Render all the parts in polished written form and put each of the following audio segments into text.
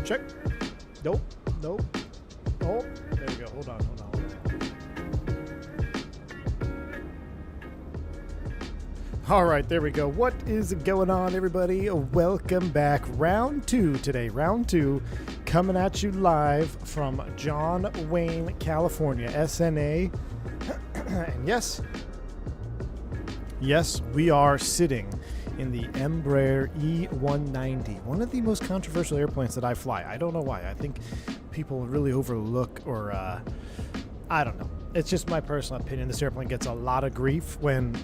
Check. Nope. Nope. Oh, there we go. Hold on. All right, there we go. What is going on, everybody? Welcome back. Round 2 today. Round 2 coming at you live from John Wayne, California, SNA. And yes, we are sitting in the Embraer E190, one of the most controversial airplanes that I fly. I don't know why. I think people really overlook or, I don't know. It's just my personal opinion. This airplane gets a lot of grief when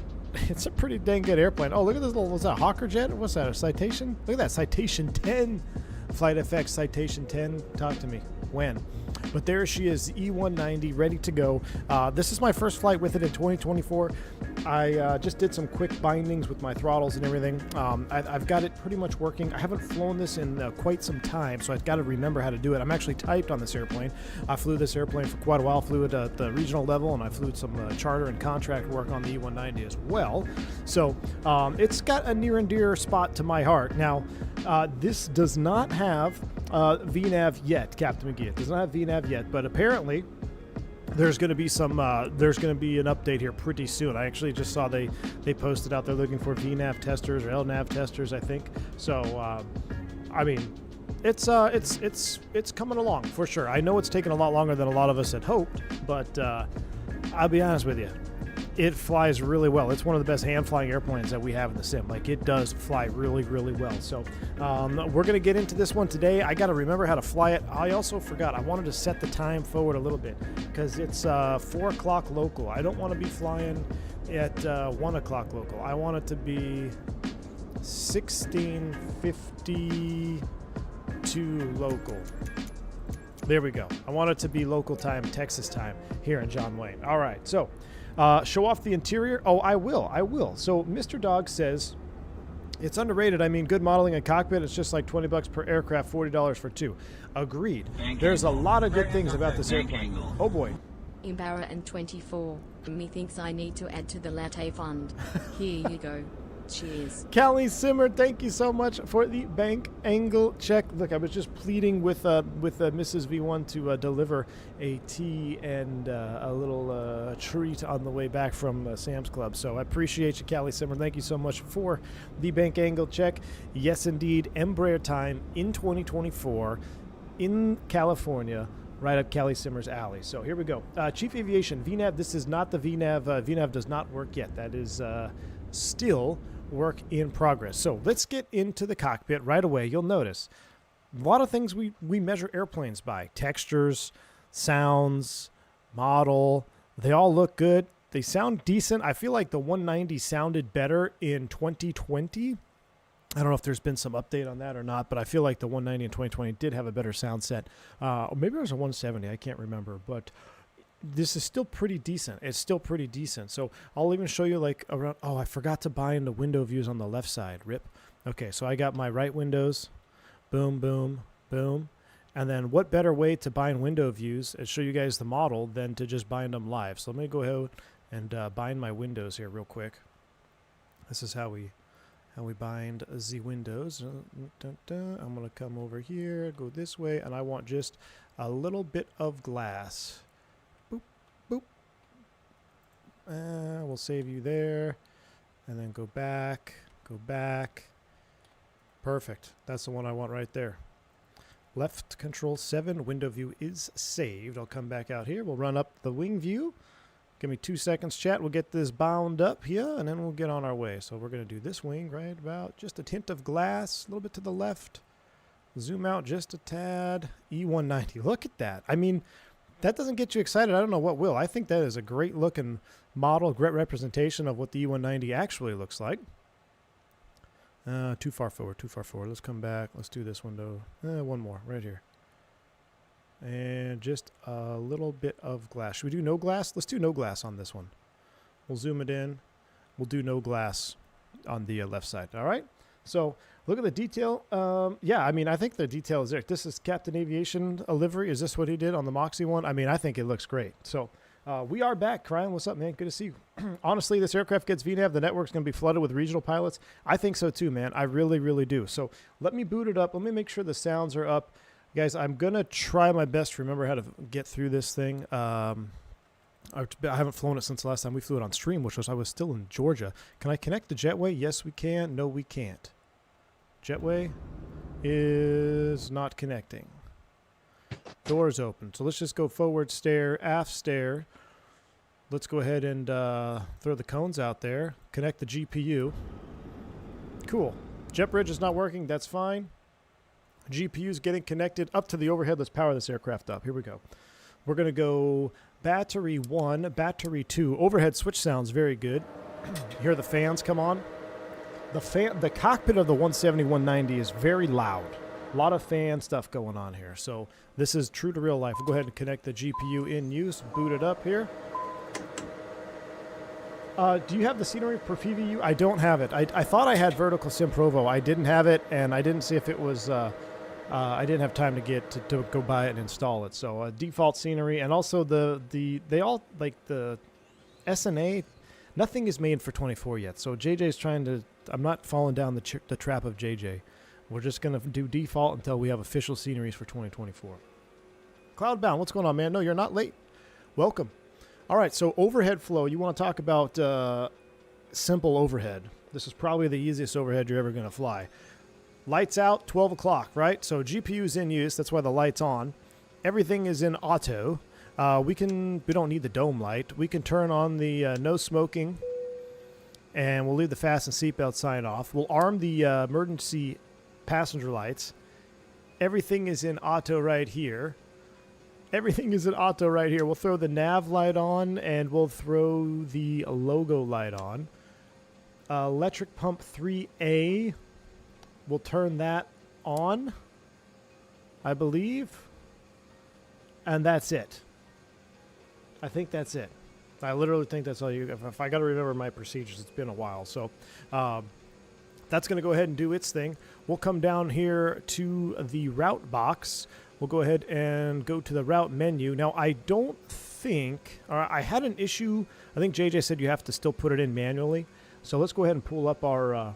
it's a pretty dang good airplane. Oh, look at this little, what's that, Hawker jet? What's that, a Citation? Look at that, Citation 10. Flight FX Citation 10. Talk to me. When? But there she is, E190, ready to go. This is my first flight with it in 2024. I just did some quick bindings with my throttles and everything. I've got it pretty much working. I haven't flown this in quite some time, so I've got to remember how to do it. I'm actually typed on this airplane. I flew this airplane for quite a while. Flew it at the regional level, and I flew some charter and contract work on the E190 as well. So it's got a near and dear spot to my heart. Now, this does not have VNAV yet, Captain McGee. It does not have VNAV yet, but apparently there's going to be some there's going to be an update here pretty soon. I actually just saw they posted out there looking for VNAV testers or LNAV testers, I think. So I mean, it's coming along for sure. I know it's taken a lot longer than a lot of us had hoped, but I'll be honest with you, it flies really well. It's one of the best hand flying airplanes that we have in the sim. Like, it does fly really, really well. So we're going to get into this one today. I got to remember how to fly it. I also forgot. I wanted to set the time forward a little bit because it's 4 o'clock local. I don't want to be flying at 1 o'clock local. I want it to be 16:52 local. There we go. I want it to be local time, Texas time, here in John Wayne. All right, so show off the interior. Oh, I will. So Mr. Dog says it's underrated. I mean, good modeling and cockpit. It's just like $20 per aircraft, $40 for two. Agreed. There's a lot of good things about this airplane. Oh boy. Embraer and 24. Methinks I need to add to the latte fund. Here you go. Cheers. Callie Simmer, thank you so much for the bank angle check. Look, I was just pleading with Mrs. V1 to deliver a tea and a little treat on the way back from Sam's Club. So I appreciate you, Callie Simmer. Thank you so much for the bank angle check. Yes, indeed, Embraer time in 2024 in California, right up Callie Simmer's alley. So here we go. Chief Aviation, VNAV. This is not the VNAV. VNAV does not work yet. That is still work in progress. So let's get into the cockpit right away. You'll notice a lot of things we measure airplanes by. Textures, sounds, model. They all look good. They sound decent. I feel like the 190 sounded better in 2020. I don't know if there's been some update on that or not, but I feel like the 190 in 2020 did have a better sound set. Maybe it was a 170. I can't remember, but this is still pretty decent. It's still pretty decent. So I'll even show you like around. Oh, I forgot to bind the window views on the left side. Rip. Okay, so I got my right windows. Boom, boom, boom. And then what better way to bind window views and show you guys the model than to just bind them live. So let me go ahead and bind my windows here real quick. This is how we bind the windows. I'm going to come over here, go this way, and I want just a little bit of glass. We'll save you there, and then go back. Perfect. That's the one I want right there. Left control 7, window view is saved. I'll come back out here. We'll run up the wing view. Give me 2 seconds, chat. We'll get this bound up here, and then we'll get on our way. So we're going to do this wing right about just a tint of glass, a little bit to the left. Zoom out just a tad. E190. Look at that. I mean, that doesn't get you excited. I don't know what will. I think that is a great looking model, great representation of what the E190 actually looks like. Too far forward. Let's come back. Let's do this window. One more right here. And just a little bit of glass. Should we do no glass? Let's do no glass on this one. We'll zoom it in. We'll do no glass on the left side. All right. So look at the detail. Yeah, I mean, I think the detail is there. This is Captain Aviation livery. Is this what he did on the Moxie one? I mean, I think it looks great. So we are back. Ryan, what's up, man? Good to see you. Honestly, this aircraft gets VNAV. The network's going to be flooded with regional pilots. I think so too, man. I really, really do. So let me boot it up. Let me make sure the sounds are up. Guys, I'm going to try my best to remember how to get through this thing. I haven't flown it since the last time we flew it on stream, which was I was still in Georgia. Can I connect the jetway? Yes, we can. No, we can't. Jetway is not connecting. Doors open. So let's just go forward stair, aft stair. Let's go ahead and throw the cones out there. Connect the GPU. Cool. Jet bridge is not working. That's fine. GPU is getting connected up to the overhead. Let's power this aircraft up. Here we go. We're going to go battery 1, battery 2. Overhead switch sounds very good. Hear the fans come on. The cockpit of the 170, 190 is very loud. A lot of fan stuff going on here. So this is true to real life. We'll go ahead and connect the GPU in use. Boot it up here. Do you have the scenery for PVU? I don't have it. I thought I had Vertical Sim Provo. I didn't have it, and I didn't see if it was... I didn't have time to get to go buy it and install it. So default scenery, and also they all, like the SNA, nothing is made for 24 yet. So JJ's trying to... I'm not falling down the trap of JJ. We're just going to do default until we have official sceneries for 2024. Cloudbound, what's going on, man? No, you're not late. Welcome. All right, so overhead flow. You want to talk about simple overhead. This is probably the easiest overhead you're ever going to fly. Lights out, 12 o'clock, right? So GPU's in use. That's why the light's on. Everything is in auto. We don't need the dome light. We can turn on the no smoking, and we'll leave the fasten seatbelt sign off. We'll arm the emergency passenger lights. Everything is in auto right here. Everything is in auto right here. We'll throw the nav light on, and we'll throw the logo light on. Electric pump 3A. We'll turn that on, I believe. And that's it. I think that's it. I literally think that's all you... If I got to remember my procedures, it's been a while. So that's going to go ahead and do its thing. We'll come down here to the route box. We'll go ahead and go to the route menu. Now, I don't think... I had an issue. I think JJ said you have to still put it in manually. So let's go ahead and pull up our...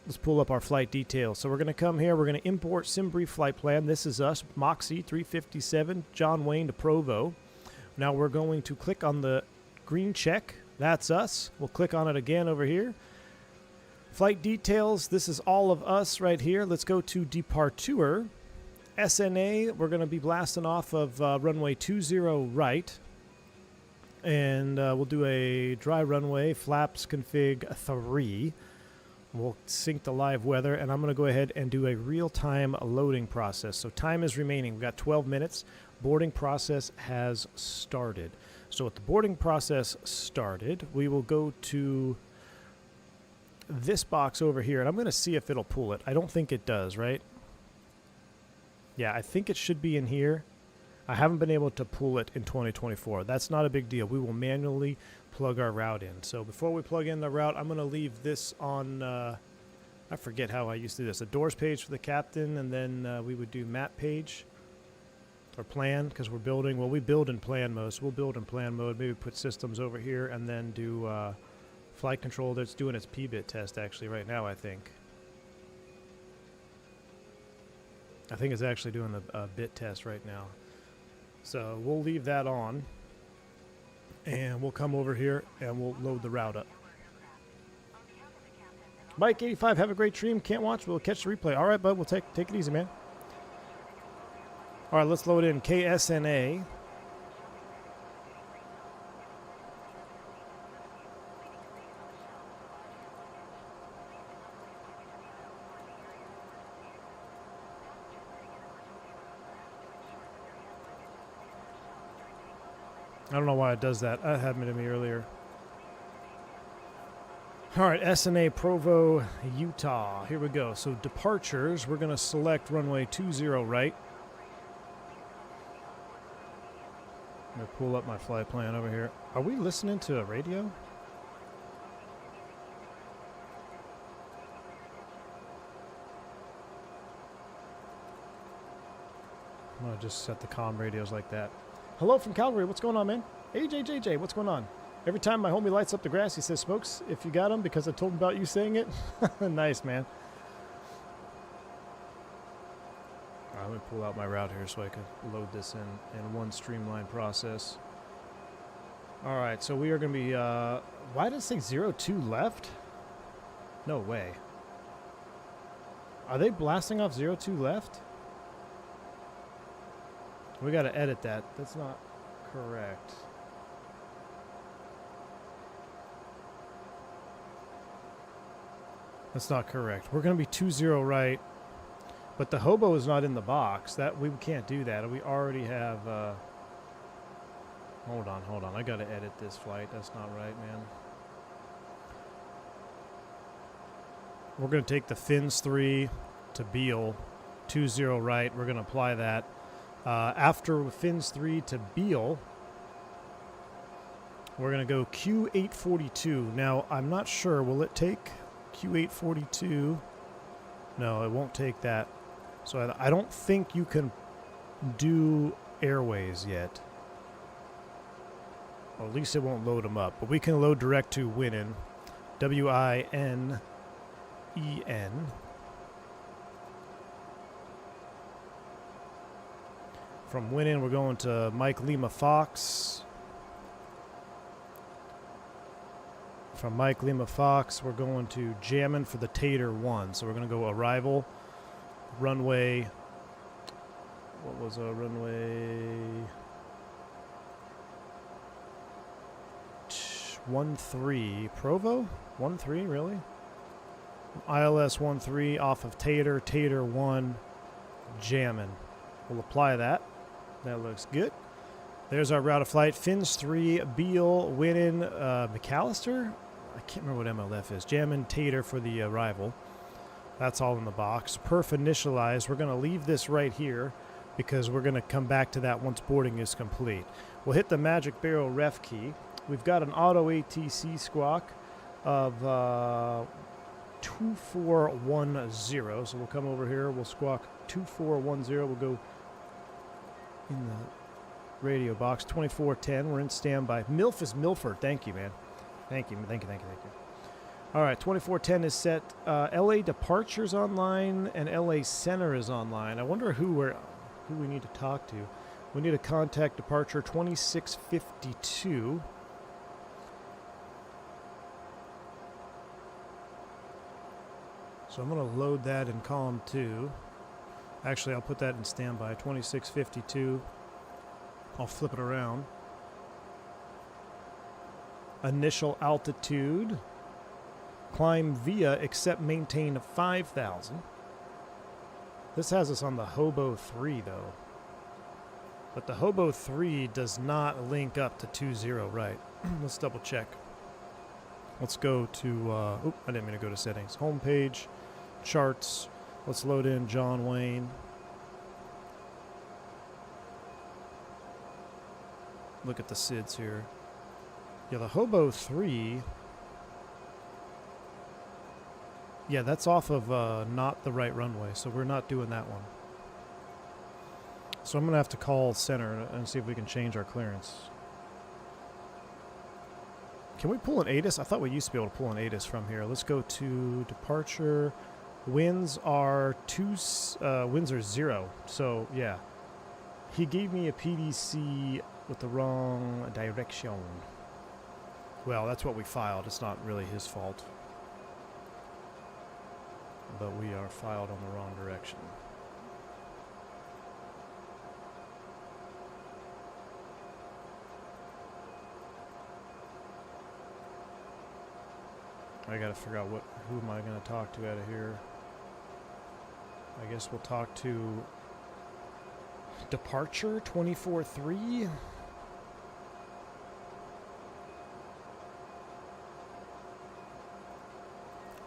Let's pull up our flight details. So we're going to come here. We're going to import SimBrief flight plan. This is us, Moxie 357, John Wayne to Provo. Now we're going to click on the green check. That's us. We'll click on it again over here. Flight details. This is all of us right here. Let's go to Departure. SNA, we're going to be blasting off of runway 20 right. And we'll do a dry runway, flaps config 3. We'll sync the live weather, and I'm going to go ahead and do a real-time loading process. So time is remaining. We've got 12 minutes. Boarding process has started. So with the boarding process started, we will go to this box over here, and I'm going to see if it'll pull it. I don't think it does, right? Yeah, I think it should be in here. I haven't been able to pull it in 2024. That's not a big deal. We will manually plug our route in. So before we plug in the route, I'm going to leave this on, I forget how I used to do this, a doors page for the captain, and then we would do map page or plan, because we're building, well, we build in plan mode, so we'll build in plan mode, maybe put systems over here, and then do flight control that's doing its P-bit test actually right now, I think. I think it's actually doing a bit test right now. So we'll leave that on, and we'll come over here and we'll load the route up. Mike 85, have a great stream. Can't watch, we'll catch the replay. All right, bud, we'll take it easy, man. All right, let's load in KSNA. I don't know why it does that. That happened to me earlier. All right, SNA Provo, Utah. Here we go. So departures, we're going to select runway 20 right. I'm going to pull up my flight plan over here. Are we listening to a radio? I'm going to just set the comm radios like that. Hello from Calgary. What's going on, man? AJJJ, what's going on? Every time my homie lights up the grass, he says, "Smokes, if you got him," because I told him about you saying it. Nice, man. I'm going to pull out my route here so I can load this in one streamlined process. All right, so we are going to be... why does it say 02 left? No way. Are they blasting off 02 left? We got to edit that. That's not correct. That's not correct. We're going to be 20 right. But the hobo is not in the box. That we can't do that. We already have... hold on. I got to edit this flight. That's not right, man. We're going to take the fins 3 to Beale, 20 right. We're going to apply that. After fins 3 to Beale, we're going to go Q842. Now, I'm not sure. Will it take Q842? No, it won't take that. So I don't think you can do airways yet. Or at least it won't load them up. But we can load direct to Winen. W-I-N-E-N. From Winen, we're going to Mike Lima Fox. From Mike Lima Fox, we're going to Jammin' for the Tater 1. So we're going to go arrival, runway. What was our runway? 13. Provo? 13, really? ILS 13 off of Tater, Tater 1, Jammin'. We'll apply that. That looks good. There's our route of flight. Fins 3, Beale, Winen, McAllister. I can't remember what MLF is. Jammin', Tater for the arrival. That's all in the box. Perf initialized. We're going to leave this right here because we're going to come back to that once boarding is complete. We'll hit the magic barrel ref key. We've got an auto ATC squawk of 2410. So we'll come over here. We'll squawk 2410. We'll go in the radio box. 2410. We're in standby. MILF is Milford. Thank you, man. Thank you. All right, 2410 is set. LA departures online and LA center is online. I wonder who we need to talk to. We need to contact departure 2652. So I'm going to load that in column 2. Actually, I'll put that in standby. 2652. I'll flip it around. Initial altitude. Climb via except maintain 5,000. This has us on the Hobo 3 though. But the Hobo 3 does not link up to 20 right. Let's double check. Let's go to, I didn't mean to go to settings. Homepage, charts. Let's load in John Wayne. Look at the SIDS here. Yeah, the Hobo 3. Yeah, that's off of not the right runway, so we're not doing that one. So I'm going to have to call center and see if we can change our clearance. Can we pull an ATIS? I thought we used to be able to pull an ATIS from here. Let's go to departure. Winds are 0. So, yeah. He gave me a PDC with the wrong direction. Well, that's what we filed. It's not really his fault. But we are filed on the wrong direction. I gotta figure out who am I gonna talk to out of here. I guess we'll talk to departure 24-3.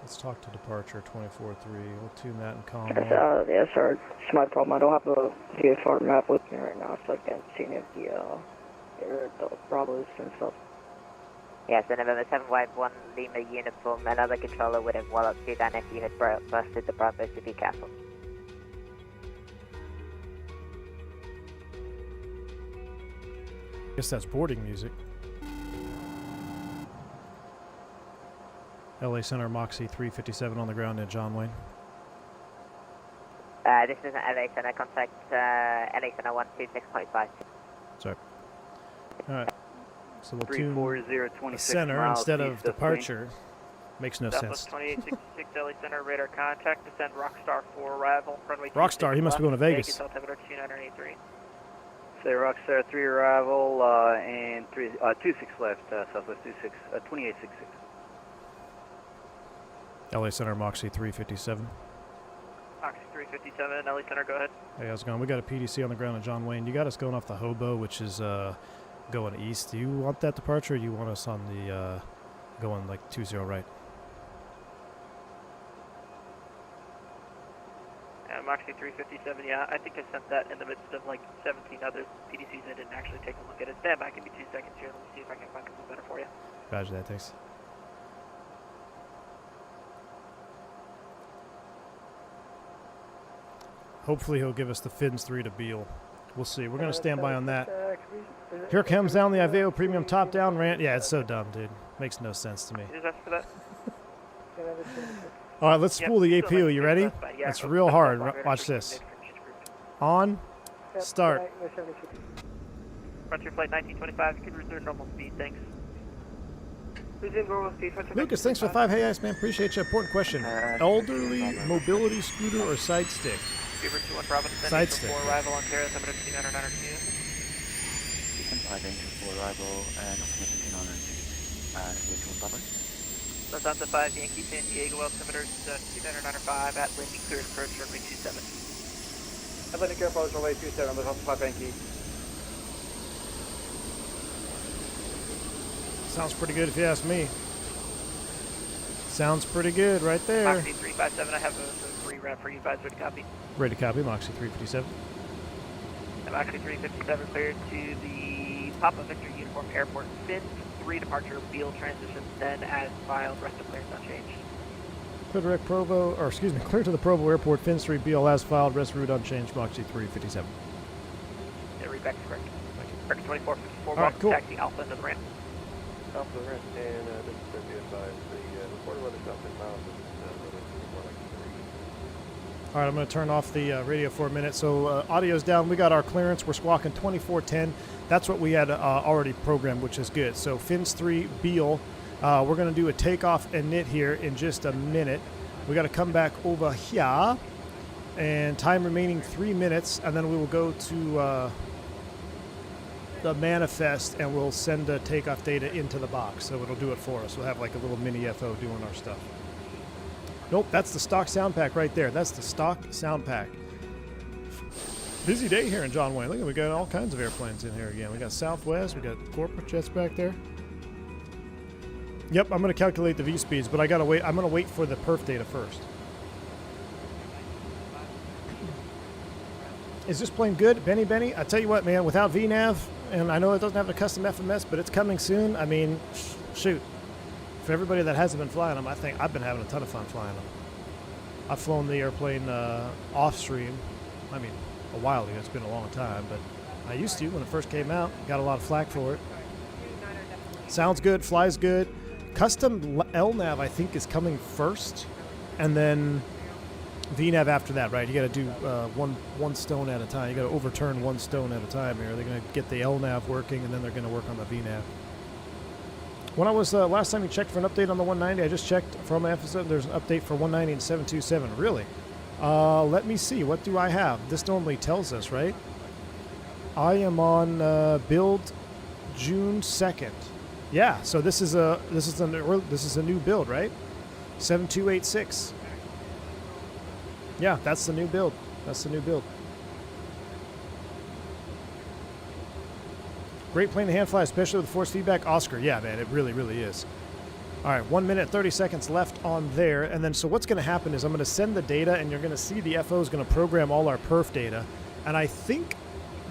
Let's talk to departure 24-3. We'll tune that in column 1. Yeah, sir. It's my problem. I don't have a VFR map with me right now, so I can't see any of the Bravos and stuff. Yeah, so November 751 Lima uniform, another controller would have walloped you down if you had busted the Bravos, to be careful. Guess that's boarding music. LA Center Moxie 357 on the ground at John Wayne. This is an LA Center. Contact LA Center 126.5. Sorry. All right. So we'll tune 34026 center miles instead east of of departure. Makes no Southwest sense. 2866 LA Center, radar contact, descend Rockstar for arrival, runway Rockstar, he must be going to Vegas. Altimeter 2983. Say Rockstar 3 arrival and 26 left, Southwest 2866. LA Center, Moxie 357. Oxy 357, LA Center, go ahead. Hey, how's it going? We got a PDC on the ground in John Wayne. You got us going off the Hobo, which is going east. Do you want that departure, or do you want us on the going like 20 right? Moxie 357, yeah, I think I sent that in the midst of like 17 other PDCs. I didn't actually take a look at it. Stand by, give me 2 seconds here. Let me see if I can find something better for you. Roger that, thanks. Hopefully he'll give us the fins 3 to Beale. We'll see. We're going to stand by on that. Here comes down the Iveo Premium top-down rant. Yeah, it's so dumb, dude. Makes no sense to me. Is that for that? All right, let's spool the APU. You ready? It's real hard. Watch this. On. Start. Frontier Flight 1925, you can resume normal speed, thanks. Resume normal speed, Frontier Lucas, thanks for 5. Hey, Iceman. Appreciate you. Important question. Elderly mobility scooter or side stick? Beaver 21 Bravo Side descending stick. for arrival on Terra, altimeter 2992. For arrival and altimeter 2992. Blackbird. Lufthansa 5, Yankee San Diego, altimeter 2995 at landing cleared approach runway 27. Atlantic Air Force runway 27, Lufthansa 5 Yankee. Sounds pretty good if you ask me. Sounds pretty good right there. Moxie 357, I have a re-rep for you guys. Ready to copy? Ready to copy, Moxie 357. I'm Moxie 357 cleared to the Papa Victor Uniform Airport. Fin 3 departure, Beale transition, then as filed, rest of clearance unchanged. Clear to the Provo Airport, Fins 3, BL as filed, rest route unchanged, Moxie 357. Yeah, read back is correct. Record 2454, All right, cool. taxi Alpha into the ramp. Alpha the ramp, and this is going to be advised. The reported weather south in miles is more like 3. All right, I'm going to turn off the radio for a minute. So audio's down. We got our clearance. We're squawking 2410. That's what we had already programmed, which is good. So Fins 3, Beale. We're going to do a takeoff and knit here in just a minute. We got to come back over here, and time remaining 3 minutes, and then we will go to the manifest, and we'll send the takeoff data into the box. So it'll do it for us. We'll have like a little mini FO doing our stuff. Nope, that's the stock sound pack right there. That's the stock sound pack. Busy day here in John Wayne. Look, we got all kinds of airplanes in here again. We got Southwest, we got corporate jets back there. Yep, I'm going to calculate the V speeds, but I got to wait. I'm going to wait for the perf data first. Is this plane good? Benny? I tell you what, man, without VNAV, and I know it doesn't have a custom FMS, but it's coming soon. I mean, shoot. For everybody that hasn't been flying them, I think I've been having a ton of fun flying them. I've flown the airplane off-stream. I mean, a while ago. It's been a long time, but I used to when it first came out. Got a lot of flack for it. Sounds good, flies good. Custom LNAV, I think, is coming first, and then VNAV after that, right? You got to do one stone at a time. You got to overturn one stone at a time here. They're going to get the LNAV working, and then they're going to work on the VNAV. When I was last time you checked for an update on the 190, I just checked from FSS. There's an update for 190 and 727. Really? Let me see. What do I have? This normally tells us, right? I am on build June 2nd. Yeah. So this is a new build, right? 7286. Yeah, that's the new build. That's the new build. Great plane to hand fly, especially with force feedback. Oscar, yeah, man, it really, really is. All right, 1 minute, 30 seconds left on there. And then, so what's going to happen is I'm going to send the data, and you're going to see the FO is going to program all our perf data. And I think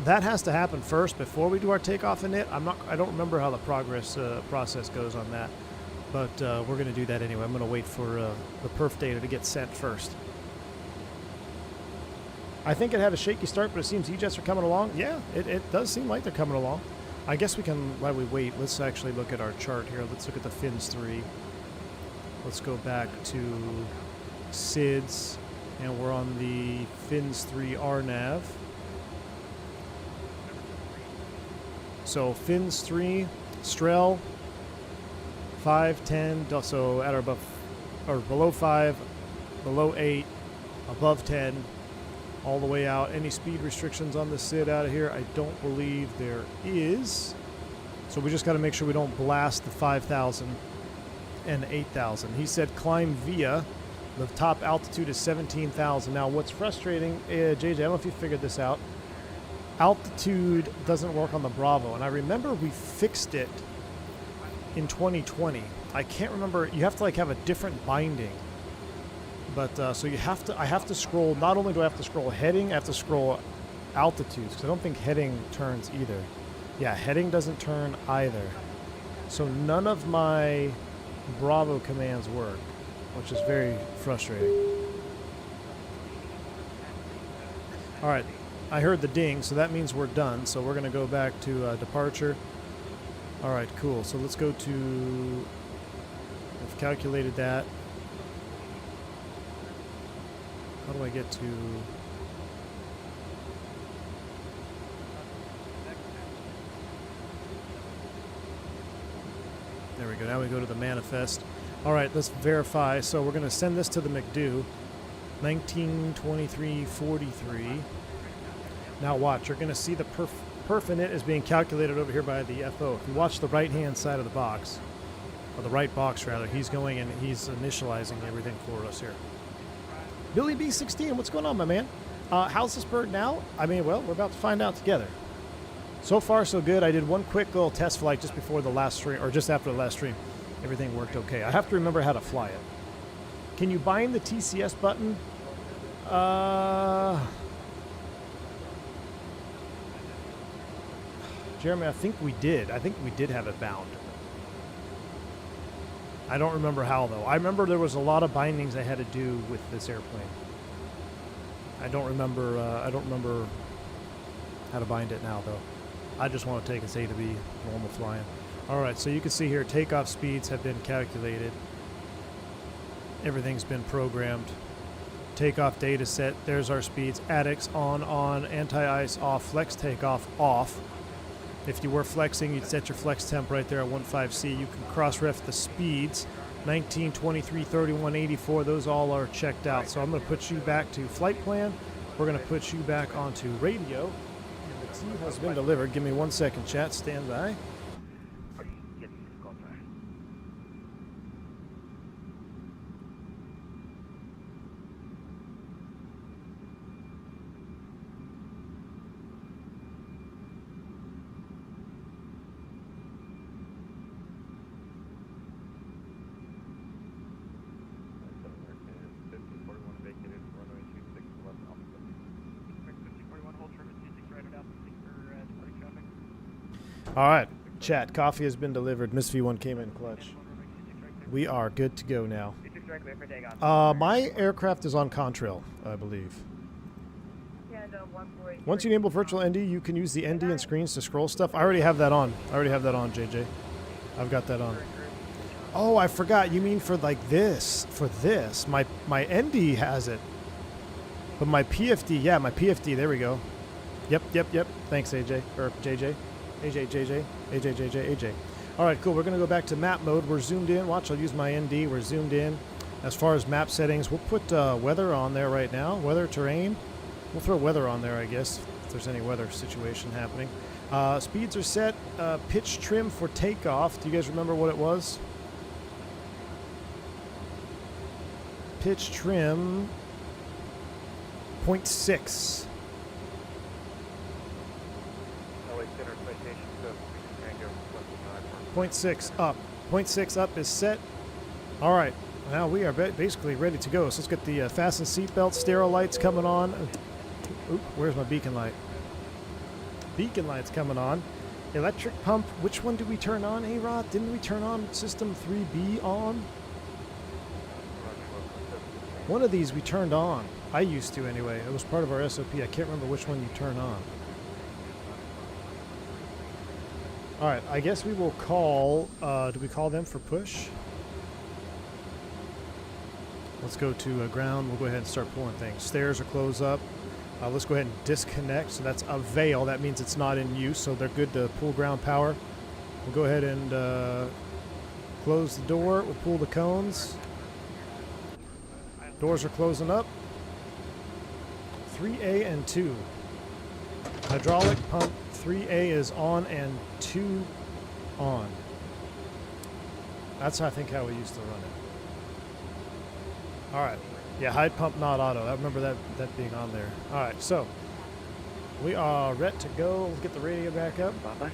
that has to happen first before we do our takeoff and knit. I don't remember how the process goes on that, but we're going to do that anyway. I'm going to wait for the perf data to get sent first. I think it had a shaky start, but it seems E-jets are coming along. Yeah, it does seem like they're coming along. I guess we can, while we wait, let's actually look at our chart here. Let's look at the Fins 3. Let's go back to SIDS. And we're on the Fins 3 RNAV. So Fins 3, Strel, 5, 10, so at or above, or below 5, below 8, above 10, all the way out. Any speed restrictions on the SID out of here? I don't believe there is. So we just got to make sure we don't blast the 5,000 and 8,000. He said climb via. The top altitude is 17,000. Now, what's frustrating, JJ, I don't know if you figured this out. Altitude doesn't work on the Bravo, and I remember we fixed it in 2020. I can't remember. You have to like have a different binding. But so you have to. I have to scroll. Not only do I have to scroll heading, I have to scroll altitudes because I don't think heading turns either. Yeah, heading doesn't turn either. So none of my Bravo commands work, which is very frustrating. All right, I heard the ding, so that means we're done. So we're going to go back to departure. All right, cool. So let's go to, I've calculated that. How do I get to, there we go. Now we go to the manifest. All right, let's verify. So we're going to send this to the McDo. 1923.43. Now watch. You're going to see the perf in it is being calculated over here by the FO. If you watch the right-hand side of the box, or the right box rather, he's going and he's initializing everything for us here. Billy B16, what's going on, my man? How's this bird now? I mean, well, we're about to find out together. So far, so good. I did one quick little test flight just before the last stream, or just after the last stream. Everything worked okay. I have to remember how to fly it. Can you bind the TCS button? Jeremy, I think we did. I think we did have it bound. I don't remember how, though. I remember there was a lot of bindings I had to do with this airplane. I don't remember how to bind it now, though. I just want to take us A to B, normal flying. All right, so you can see here, takeoff speeds have been calculated. Everything's been programmed. Takeoff data set, there's our speeds. ADIX on, anti-ice off, flex takeoff off. If you were flexing, you'd set your flex temp right there at 15C. You can cross-ref the speeds, 19, 23, 31, 84. Those all are checked out. So I'm going to put you back to flight plan. We're going to put you back onto radio. And the tea has been delivered. Give me 1 second, chat. Stand by. All right, chat, coffee has been delivered. Miss V1 came in clutch. We are good to go now. My aircraft is on contrail, I believe. Once you enable virtual ND, you can use the ND and screens to scroll stuff. I already have that on. JJ. I've got that on. Oh, I forgot. You mean for like this? For this. My ND has it. But my PFD, yeah, my PFD, there we go. Yep. Thanks, AJ. Or JJ. AJ. All right, cool. We're going to go back to map mode. We're zoomed in. Watch, I'll use my ND. We're zoomed in. As far as map settings, we'll put weather on there right now. Weather, terrain. We'll throw weather on there, I guess, if there's any weather situation happening. Speeds are set. Pitch trim for takeoff. Do you guys remember what it was? Pitch trim 0.6. 0.6 up. 0.6 up is set. All right. Now we are basically ready to go. So let's get the fasten seatbelt, stereo lights coming on. Oop, where's my beacon light? Beacon light's coming on. Electric pump. Which one did we turn on, A-Rod? Didn't we turn on system 3B on? One of these we turned on. I used to anyway. It was part of our SOP. I can't remember which one you turn on. All right, I guess we will call, do we call them for push? Let's go to ground. We'll go ahead and start pulling things. Stairs are closed up. Let's go ahead and disconnect. So that's a veil. That means it's not in use, so they're good to pull ground power. We'll go ahead and close the door. We'll pull the cones. Doors are closing up. 3A and 2. Hydraulic pump 3A is on and 2 on. That's, I think, how we used to run it. All right. Yeah, hide pump not auto. I remember that being on there. All right, so we are ready to go. Let's get the radio back up. Bye-bye.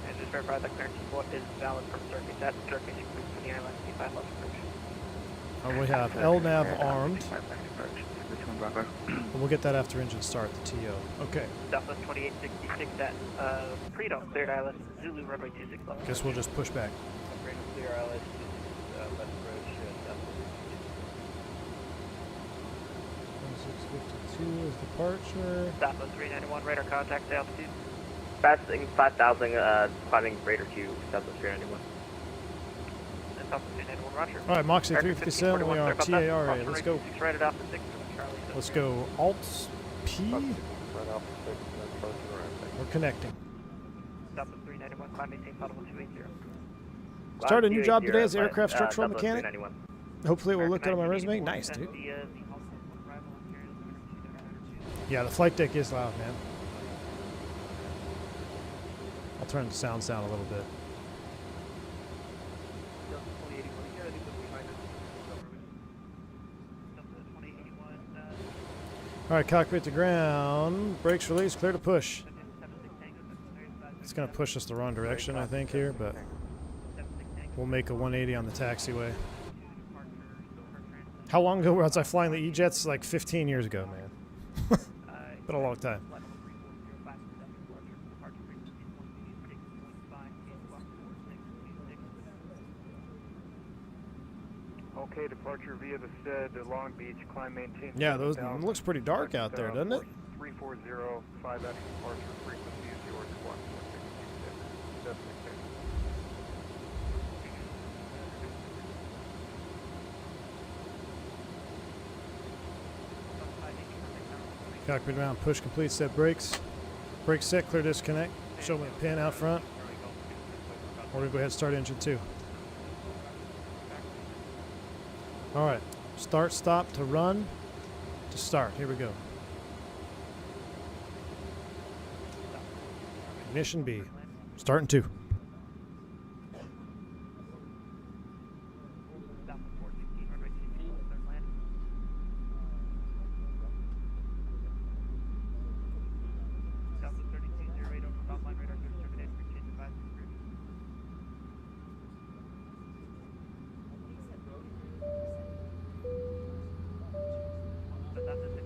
And just verify that clearance is what is valid from circuit. That circuit includes for the airline C5 level approach. We have LNAV armed. Bravo. And we'll get that after engine start, the TO. Okay. Southwest 2866 at pre-dome cleared ILS Zulu runway 26 level. Guess we'll just push back. Radar clear ILS, left approach, south. 1652 is departure. Southwest 391 radar contact altitude. Passing 5,000, climbing Raider 2, Southwest 391. And Southwest 391 Roger. All right, Moxie Director 357, we are 1541, TARA. Let's go. Right it off the 6 Charlie. Let's go Alt P. Right off the 6, and then close to the right. We're connecting. Southwest 391, climb maintain potable 280. Started a new job today as aircraft structural mechanic. 391. Hopefully it will look good on my resume. Nice, dude. Yeah, the flight deck is loud, man. I'll turn the sounds down a little bit. All right, cockpit to ground. Brakes released, clear to push. It's going to push us the wrong direction, I think, here, but we'll make a 180 on the taxiway. How long ago was I flying the E-Jets? Like 15 years ago, man. Been a long time. Okay, departure via the SED to Long Beach, climb maintain. Yeah, those it looks pretty dark out there, doesn't it? 340, 5 extra departure frequency is yours, 146. Cockpit around, push complete, set brakes. Brakes set, clear disconnect. Show me a pin out front. We're going to go ahead and start engine 2. All right, start, stop to run, to start. Here we go. Ignition B. Starting 2.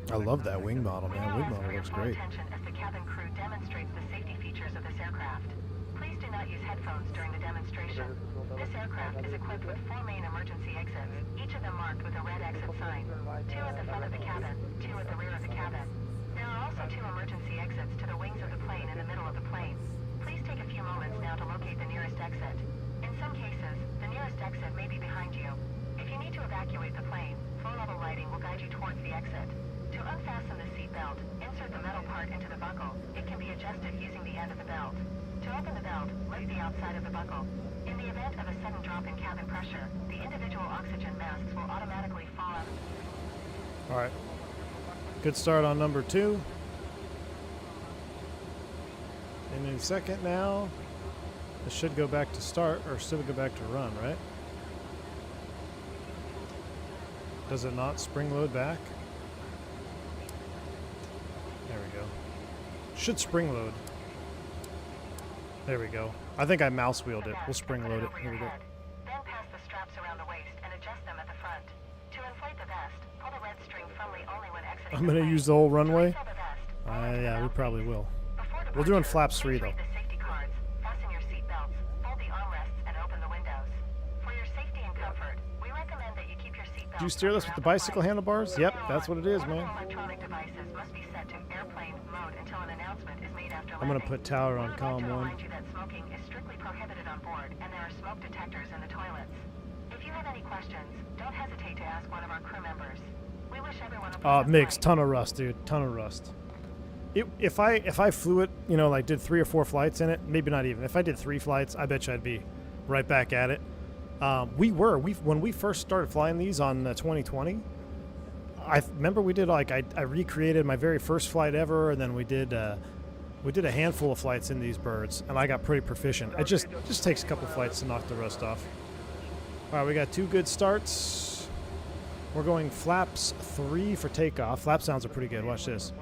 I love that wing model, man. Wing model looks great. Attention as the cabin crew demonstrates the safety features of this aircraft. Please do not use headphones during the demonstration. This aircraft is equipped with 4 main emergency exits, each of them marked with a red exit sign. 2 at the front of the cabin, 2 at the rear of the cabin. There are also 2 emergency exits to the wings of the plane in the middle of the plane. Please take a few moments now to locate the nearest exit. In some cases, the nearest exit may be behind you. If you need to evacuate the plane, floor-level lighting will guide you towards the exit. To unfasten the seat belt, insert the metal part into the buckle. It can be adjusted using the end of the belt. To open the belt, lift the outside of the buckle. In the event of a sudden drop in cabin pressure, the individual oxygen masks will automatically fall out. All right. Good start on number 2. And in second now, this should go back to start, or still go back to run, right? Does it not spring load back? There we go. Should spring load. There we go. I think I mouse wheeled it. We'll spring load it. Here we go. Then pass the straps around the waist and adjust them at the front. To inflate the vest, pull the red string firmly only when exiting. I'm going to use the whole runway. Yeah, we probably will. We're doing flaps 3 though. Safety cards, fasten your seat belts, fold the armrests, and open the windows. For your safety and comfort, we recommend that you keep your seat belts. Did you steer this with the bicycle handlebars? Yep, that's what it is, man. Electronic devices must be set to airplane mode until an announcement is made after I'm going to put tower on column 1. remind you that smoking is strictly prohibited on board, and there are smoke detectors in the toilets. If you have any questions, don't hesitate to ask one of our crew members. We wish everyone a pleasant Mix, flight. ton of rust, dude, ton of rust. If I flew it, you know, like did 3 or 4 flights in it, maybe not even. If I did 3 flights, I bet you I'd be right back at it. When we first started flying these on 2020, I remember we did like I recreated my very first flight ever, and then we did a handful of flights in these birds, and I got pretty proficient. It just takes a couple flights to knock the rust off. All right, we got 2 good starts. We're going flaps 3 for takeoff. Flap sounds are pretty good. Watch this.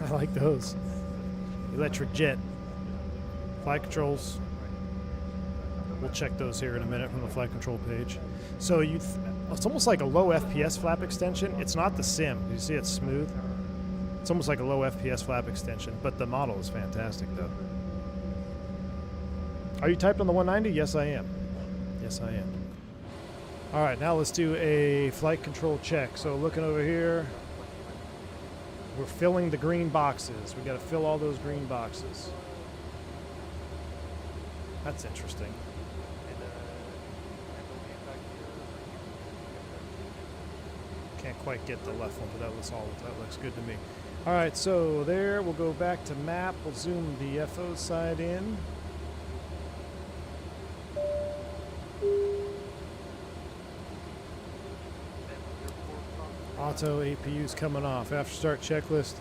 I like those. Electric jet. Flight controls. We'll check those here in a minute from the flight control page. So it's almost like a low FPS flap extension. It's not the sim. You see it's smooth? It's almost like a low FPS flap extension, but the model is fantastic though. Are you typed on the 190? Yes, I am. Yes, I am. All right, now let's do a flight control check. So looking over here, we're filling the green boxes. We got to fill all those green boxes. That's interesting. Can't quite get the left one, but that looks good to me. All right, so there we'll go back to map. We'll zoom the FO side in. Auto APU's coming off. After start checklist.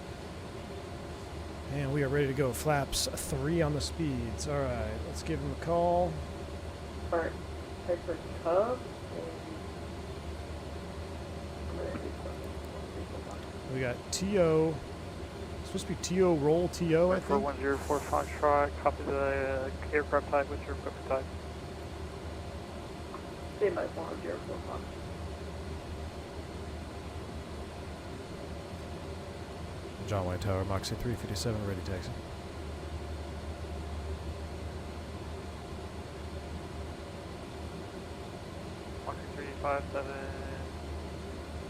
And we are ready to go. Flaps 3 on the speeds. All right, let's give him a call. All right, type for Cub. We got TO. It's supposed to be TO roll TO, I think. 4104 Foxtrot. Copy the aircraft type. What's your equipment type? They might want 04 Fox. John White Tower, Moxie 357, ready taxi. Moxie 357.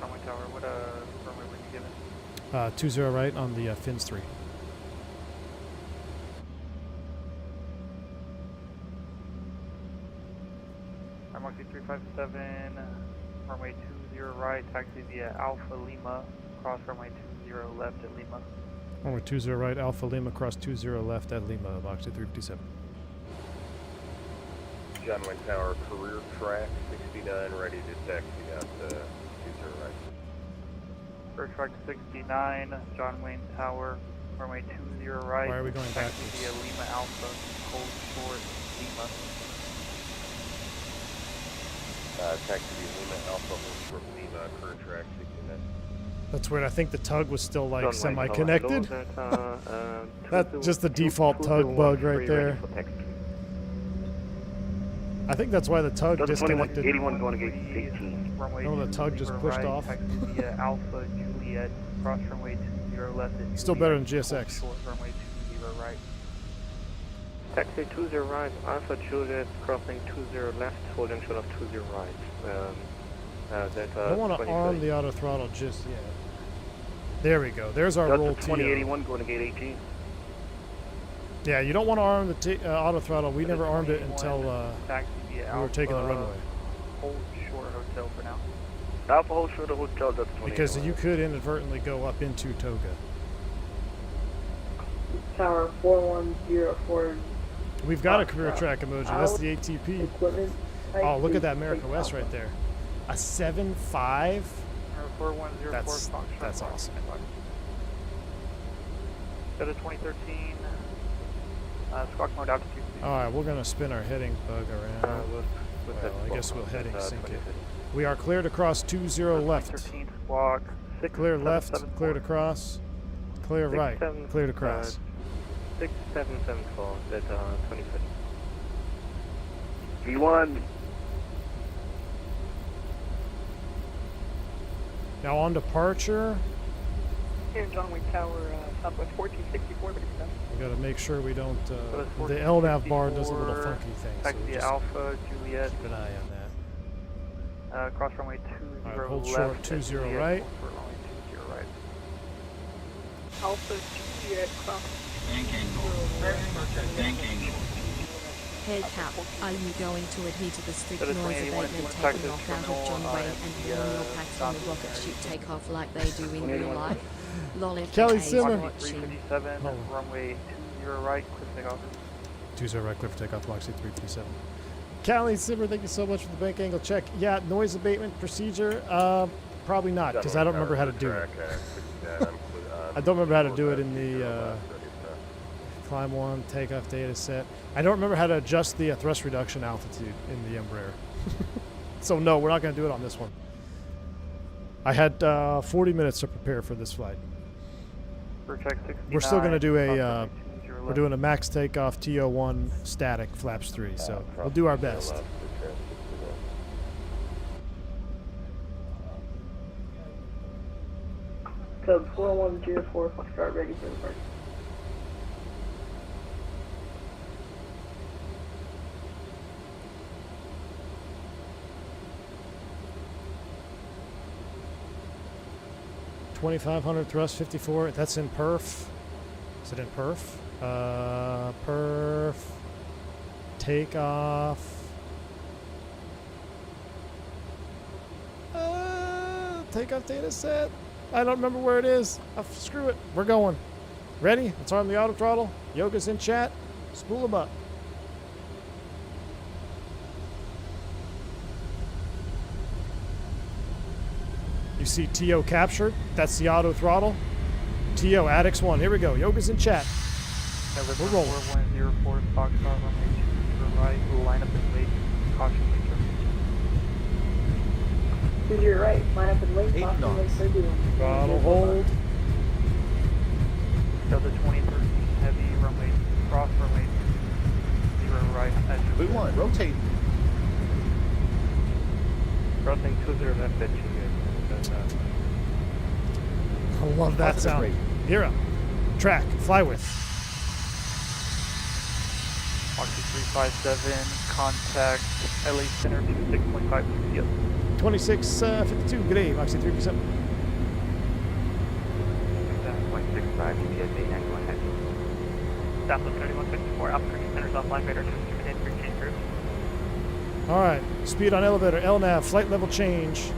John White Tower. What runway were you given? 20 right on the fins 3. Moxie 357. Runway 20 right. Taxi via Alpha Lima. Cross runway 20 left at Lima. Runway 20 right, Alpha Lima, cross 20 left at Lima, Moxie 357. John Wayne Tower, career track 69, ready to taxi out to 20 right. Career track 69, John Wayne Tower, runway 20 right. Why are we going taxi backwards? via Lima Alpha, hold short, Lima. Taxi via Lima Alpha, hold short, Lima, career track 69. That's weird. I think the tug was still like semi-connected. That's just the default tug bug right there. I think that's why the tug disconnected. 81 going to gate 18. No, the tug just pushed off. Taxi via Alpha Juliet, cross runway 20 left at Still better than GSX. Short, runway 20 right. Taxi 20 right, Alpha Juliet, crossing 20 left, holding short of 20 right. I don't want to arm the auto throttle just yet. There we go. There's our roll TO. 2081 going to gate 18. Yeah, you don't want to arm the auto throttle. We never armed it until we were taking the runway. Hold short hotel for now. Alpha hold short of hotel, that's 20. Because you could inadvertently go up into Toga. Tower 4104. We've got a career track emoji. That's the ATP. Equipment. Oh, look at that America West right there. A 7.5. That's awesome. Go to 2013. Squawk mode altitude. All right, we're gonna spin our heading bug around. Well, I guess we'll heading sync it. We are clear to cross 20 left. 13 squawk. Clear left. Clear to cross. Clear right. Clear to cross. 6774. That's 2050. V1. Now on departure, Here, John Wayne Tower, Southwest 1464. we got to make sure we don't. The LNAV bar does a little funky thing. Taxi So just Alpha Juliet. keep an eye on that. Cross runway 20 All right, hold left. short 20 right. For runway 20 right. Alpha Juliet cross. Bank angle. Bank angle. Hey Cap, are you going to adhere to the strict So the noise 2081 abatement is taking going off to out of terminal, John Way at and the, warn your packs on the rocket ship take off like they do in real life? Lol Kelly FKA is Simmer. watching. 357, Oh. runway 20 right, clear for takeoff. 20 right, clear for takeoff, Moxie 337. Callie Simmer, thank you so much for the bank angle check. Yeah, noise abatement procedure, probably not, because I don't remember how to do it. I don't remember how to do it in the climb 1, takeoff data set. I don't remember how to adjust the thrust reduction altitude in the Embraer. So no, we're not going to do it on this one. I had 40 minutes to prepare for this flight. We're still going to do a, we're doing a max takeoff TO1 static flaps 3, so we'll do our best. Code 41004, start ready for the first. $2,500 thrust 54. That's in perf. Is it in perf? Perf. Takeoff. Takeoff data set. I don't remember where it is. Screw it. We're going. Ready? Let's arm the auto throttle. Yoga's in chat. Spool him up. You see TO captured. That's the auto throttle. TO Addix 1. Here we go. Yoga's in chat. We're rolling. 4104, Foxtrot, runway 20 right, line up and wait, caution To your right, line up and wait, caution and Throttle hold. Delta 2013 heavy, runway, cross runway 0 right, We want rotate. Crossing 20 left at you. I love that sound. Hero. Track. Fly with. Moxie 357, contact LA Center 26.5 yield. 2652. Good day, Moxie 357. 0.65 PSA 91 heavy. Southwest 3154, Albuquerque Center's offline radar system terminated for change group. All right. Speed on elevator. LNAV. Flight level change.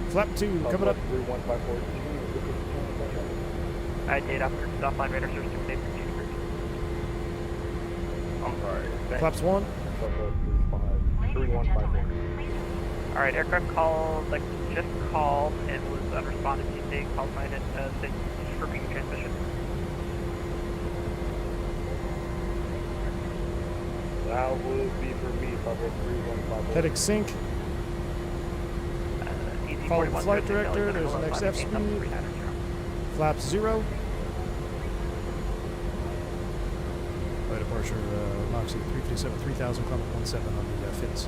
Flap 2 coming up. 3154. Alright, date Albuquerque's offline radar system terminated for change group. I'm sorry. Flaps 1. 3154. Alright, aircraft call, like, just called and was unresponded to. They called mine and said stripping transmission. That would be for me, Pablo 3154. Heading sync. Easy Follow the 41, flight 13, director. Delta There's an 1, XF 5, speed. 390. Flaps 0. Flight departure, Moxie 357, 3000, climb 17 on the Fenix.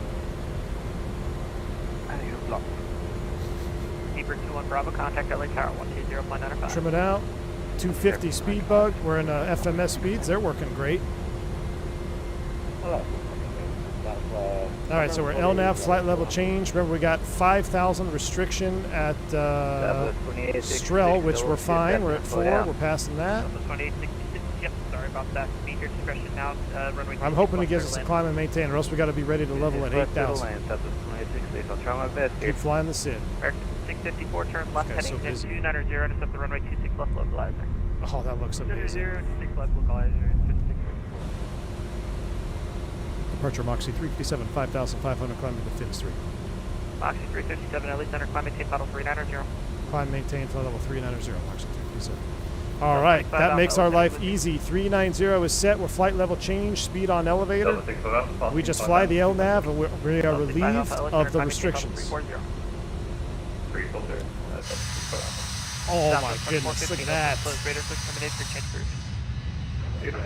I think it's blocked. Keeper 21 Bravo, contact LA Tower 120.95. Trim it out. 250 speed bug. We're in FMS speeds. They're working great. All right, so we're LNAV, flight level change. Remember, we got 5,000 restriction at Strel, which we're fine. We're at 4. We're passing that. 2866, yep, sorry about that. Speed your discretion now. Runway I'm hoping it gives us a climb and maintain, or else we got to be ready to level at 8,000. I'll try my best here. Keep flying the SID. 654, turn left, Okay, so heading busy. 290, and up the runway 26 left localizer. Oh, that looks amazing. 26 left localizer. Departure Moxie 357, 5,500, climb to the Fins 3. Moxie 357, LA Center, climb maintain, final 390. Climb, maintain, flight level 390, Moxie 357. All right, that makes our life easy. 390 is set. We're flight level change, speed on elevator. We just fly the LNAV and we are relieved of the restrictions. Oh my goodness, look at that.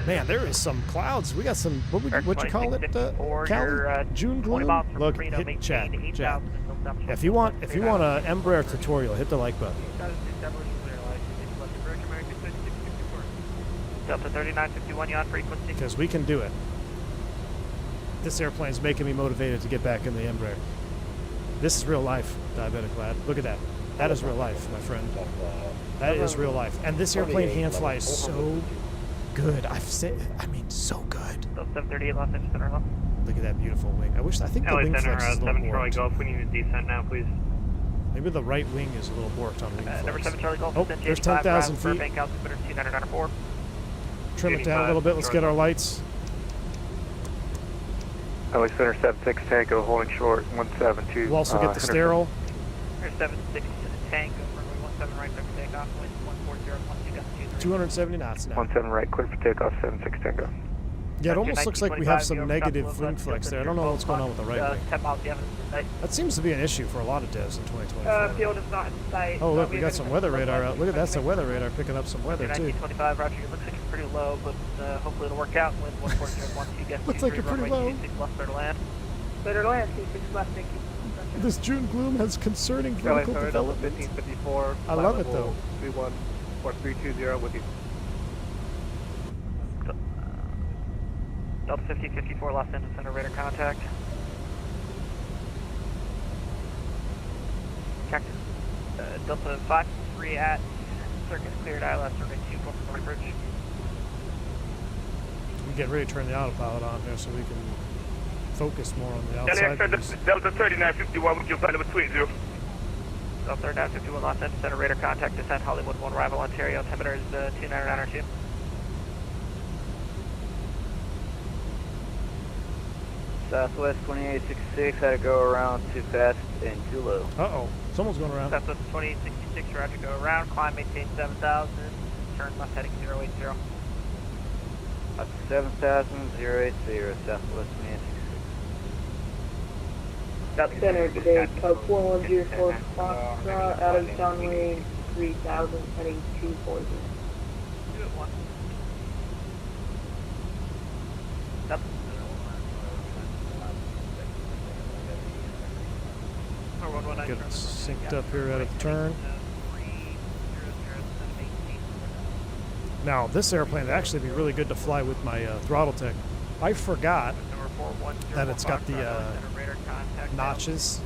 Man, there is some clouds. We got some, what you call it, Cal? June gloom? Look, hit chat. Yeah, if you want an Embraer tutorial, hit the like button. Delta 3951, you on frequency? Because we can do it. This airplane's making me motivated to get back in the Embraer. This is real life, Diabetic Lad. Look at that. That is real life, my friend. That is real life. And this airplane hand fly is so good. I've said, I mean, so good. 738, Los Angeles Center, hello. Look at that beautiful wing. I think the LA wing Center, flex is a 7 little Charlie warped. Golf, we need a descent now, please. Maybe the right wing is a little warped on wing Number flex. 7 Charlie Golf, Oh, descent there's 85, 10,000 feet. Burbank, altimeter 2994. Trim it down a little bit. Let's get our lights. LA Center 76 Tango, holding short, 172. We'll also get the sterile. Here's 76 Tango, runway 17 right, clear for takeoff, wind 140, 270 knots now. 17 right, clear for takeoff, 76 Tango. Yeah, it almost looks like we have some negative wing flex there. I don't know what's going on with the right wing. 10 miles, That seems to be an issue for a lot of devs in 2024. field is not in sight. Oh, look, we got some weather radar out. Look at that, that's a weather radar picking up some weather, too. 1925, Roger. It looks like it's pretty low, but hopefully it'll work out. Wind 140, 12, guest Looks like you're pretty low. 26 left, clear to land. Clear to land, 26 left, thank you. This June gloom has concerning vertical development. 1554. I love it, though. 314320 with you. Delta 5054, Los Angeles Center, radar contact. Cactus. Delta 53 at circuit cleared ILS, survey 2 from bridge. We get ready to turn the autopilot on here so we can focus more on the outside views. Delta 3951 with you, flight number 20. Delta 3951, Los Angeles Center, radar contact, descent, Hollywood 1, arrival, Ontario, altimeter is 29902. Southwest 2866, had to go around too fast and too low. Uh-oh. Someone's going around. Southwest 2866, roger, go around, climb, maintain 7000, turn left heading 080. Up to 7000, 080, Southwest 2866. South Center today, code 4104 Foxtrot, out of downwind 3000, heading 240. 281. That's Get it synced up here out of the turn. Now, this airplane would actually be really good to fly with my Throttletek. I forgot that it's got the notches,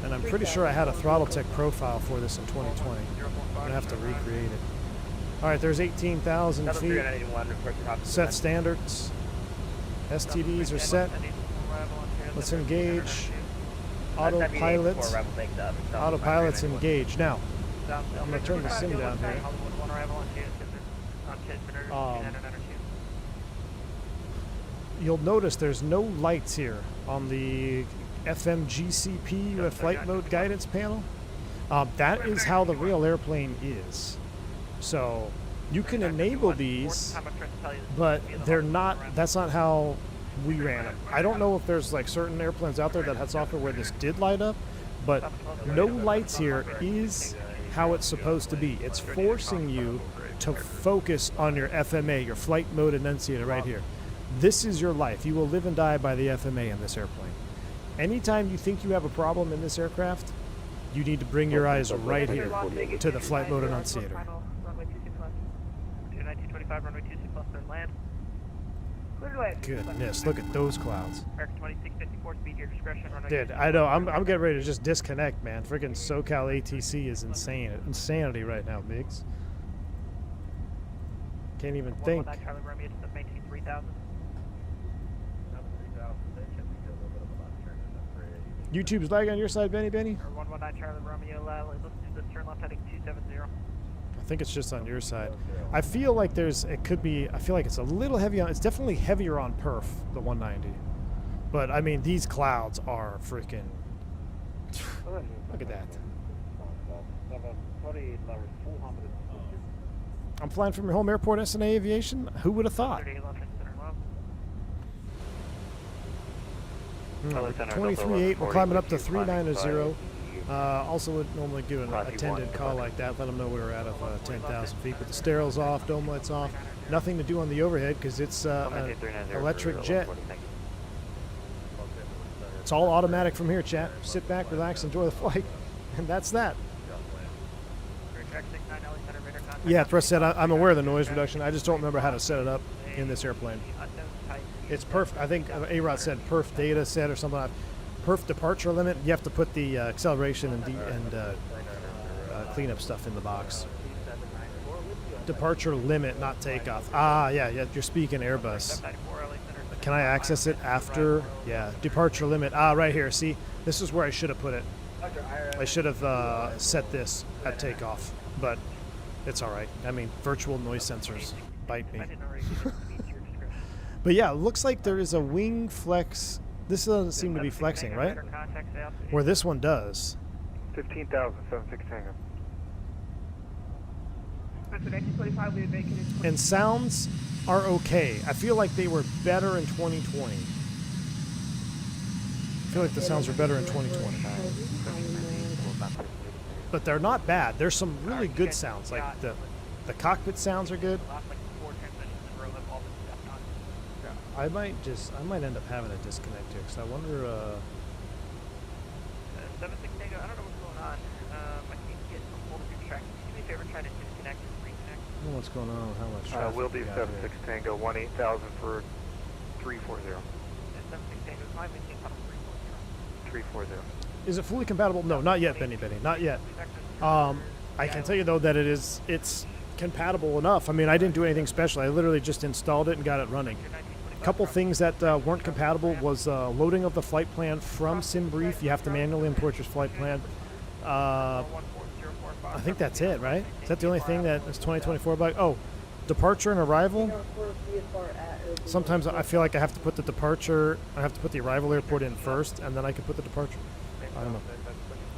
and I'm pretty sure I had a Throttletek profile for this in 2020. I'm going to have to recreate it. All right, there's 18,000 feet. Set standards. STDs are set. Let's engage. Autopilot's engaged. Now, I'm going to turn the sim down here. You'll notice there's no lights here on the FMGCP flight mode guidance panel. That is how the real airplane is. So you can enable these, but they're not. That's not how we ran them. I don't know if there's like certain airplanes out there that had software where this did light up, but no lights here is how it's supposed to be. It's forcing you to focus on your FMA, your flight mode enunciator right here. This is your life. You will live and die by the FMA in this airplane. Anytime you think you have a problem in this aircraft, you need to bring your eyes right here to the flight mode enunciator. Runway 26 left. 1925, runway 26 left, turn land. Goodness, look at those clouds. American 2654, speed your discretion. Dude, I know, I'm getting ready to just disconnect, man. Freaking SoCal ATC is insane. Insanity right now, Biggs. Can't even think. Charlie Romeo to maintain 3000. YouTube's lag on your side, Benny? 119 Charlie Romeo, let's do this turn left heading 270. I think it's just on your side. I feel like it could be, I feel like it's a little heavy on, it's definitely heavier on perf, the 190. But, I mean, these clouds are freaking, look at that. I'm flying from your home airport, SNA Aviation? Who would have thought? 23.8, we're climbing up to 390. Also would normally give an attended call like that, let them know we were out of 10,000 feet, but the steril's off, dome light's off. Nothing to do on the overhead because it's an electric jet. It's all automatic from here, chat. Sit back, relax, enjoy the flight, and that's that. Yeah, Thrust said I'm aware of the noise reduction. I just don't remember how to set it up in this airplane. It's perf. I think A-Rod said perf data set or something. Perf departure limit. You have to put the acceleration and cleanup stuff in the box. Departure limit, not takeoff. Ah, yeah. You're speaking Airbus. Can I access it after? Yeah, departure limit. Ah, right here. See, this is where I should have put it. I should have set this at takeoff, but it's all right. I mean, virtual noise sensors bite me. But yeah, it looks like there is a wing flex. This doesn't seem to be flexing, right? Where this one does. 15,000, 76 Tango. And sounds are okay. I feel like they were better in 2020. I feel like the sounds are better in 2020. But they're not bad. There's some really good sounds. Like the cockpit sounds are good. I might end up having a disconnect here because I wonder. 76 Tango, I don't know what's going on. I can't get a hold of your track. Do me a favor, try to disconnect and reconnect. I don't know what's going on. How much traffic Will be we got 76 here. Tango, 18,000 for 340. 76 Tango, is my missing tunnel 340. 340. Is it fully compatible? No, not yet, Benny. Not yet. I can tell you though that it's compatible enough. I mean, I didn't do anything special. I literally just installed it and got it running. A couple things that weren't compatible was loading of the flight plan from SimBrief. You have to manually import your flight plan. I think that's it, right? Is that the only thing that is 2024 bug? Oh, departure and arrival. Sometimes I feel like I have to put the departure, I have to put the arrival airport in first, and then I can put the departure. I don't know.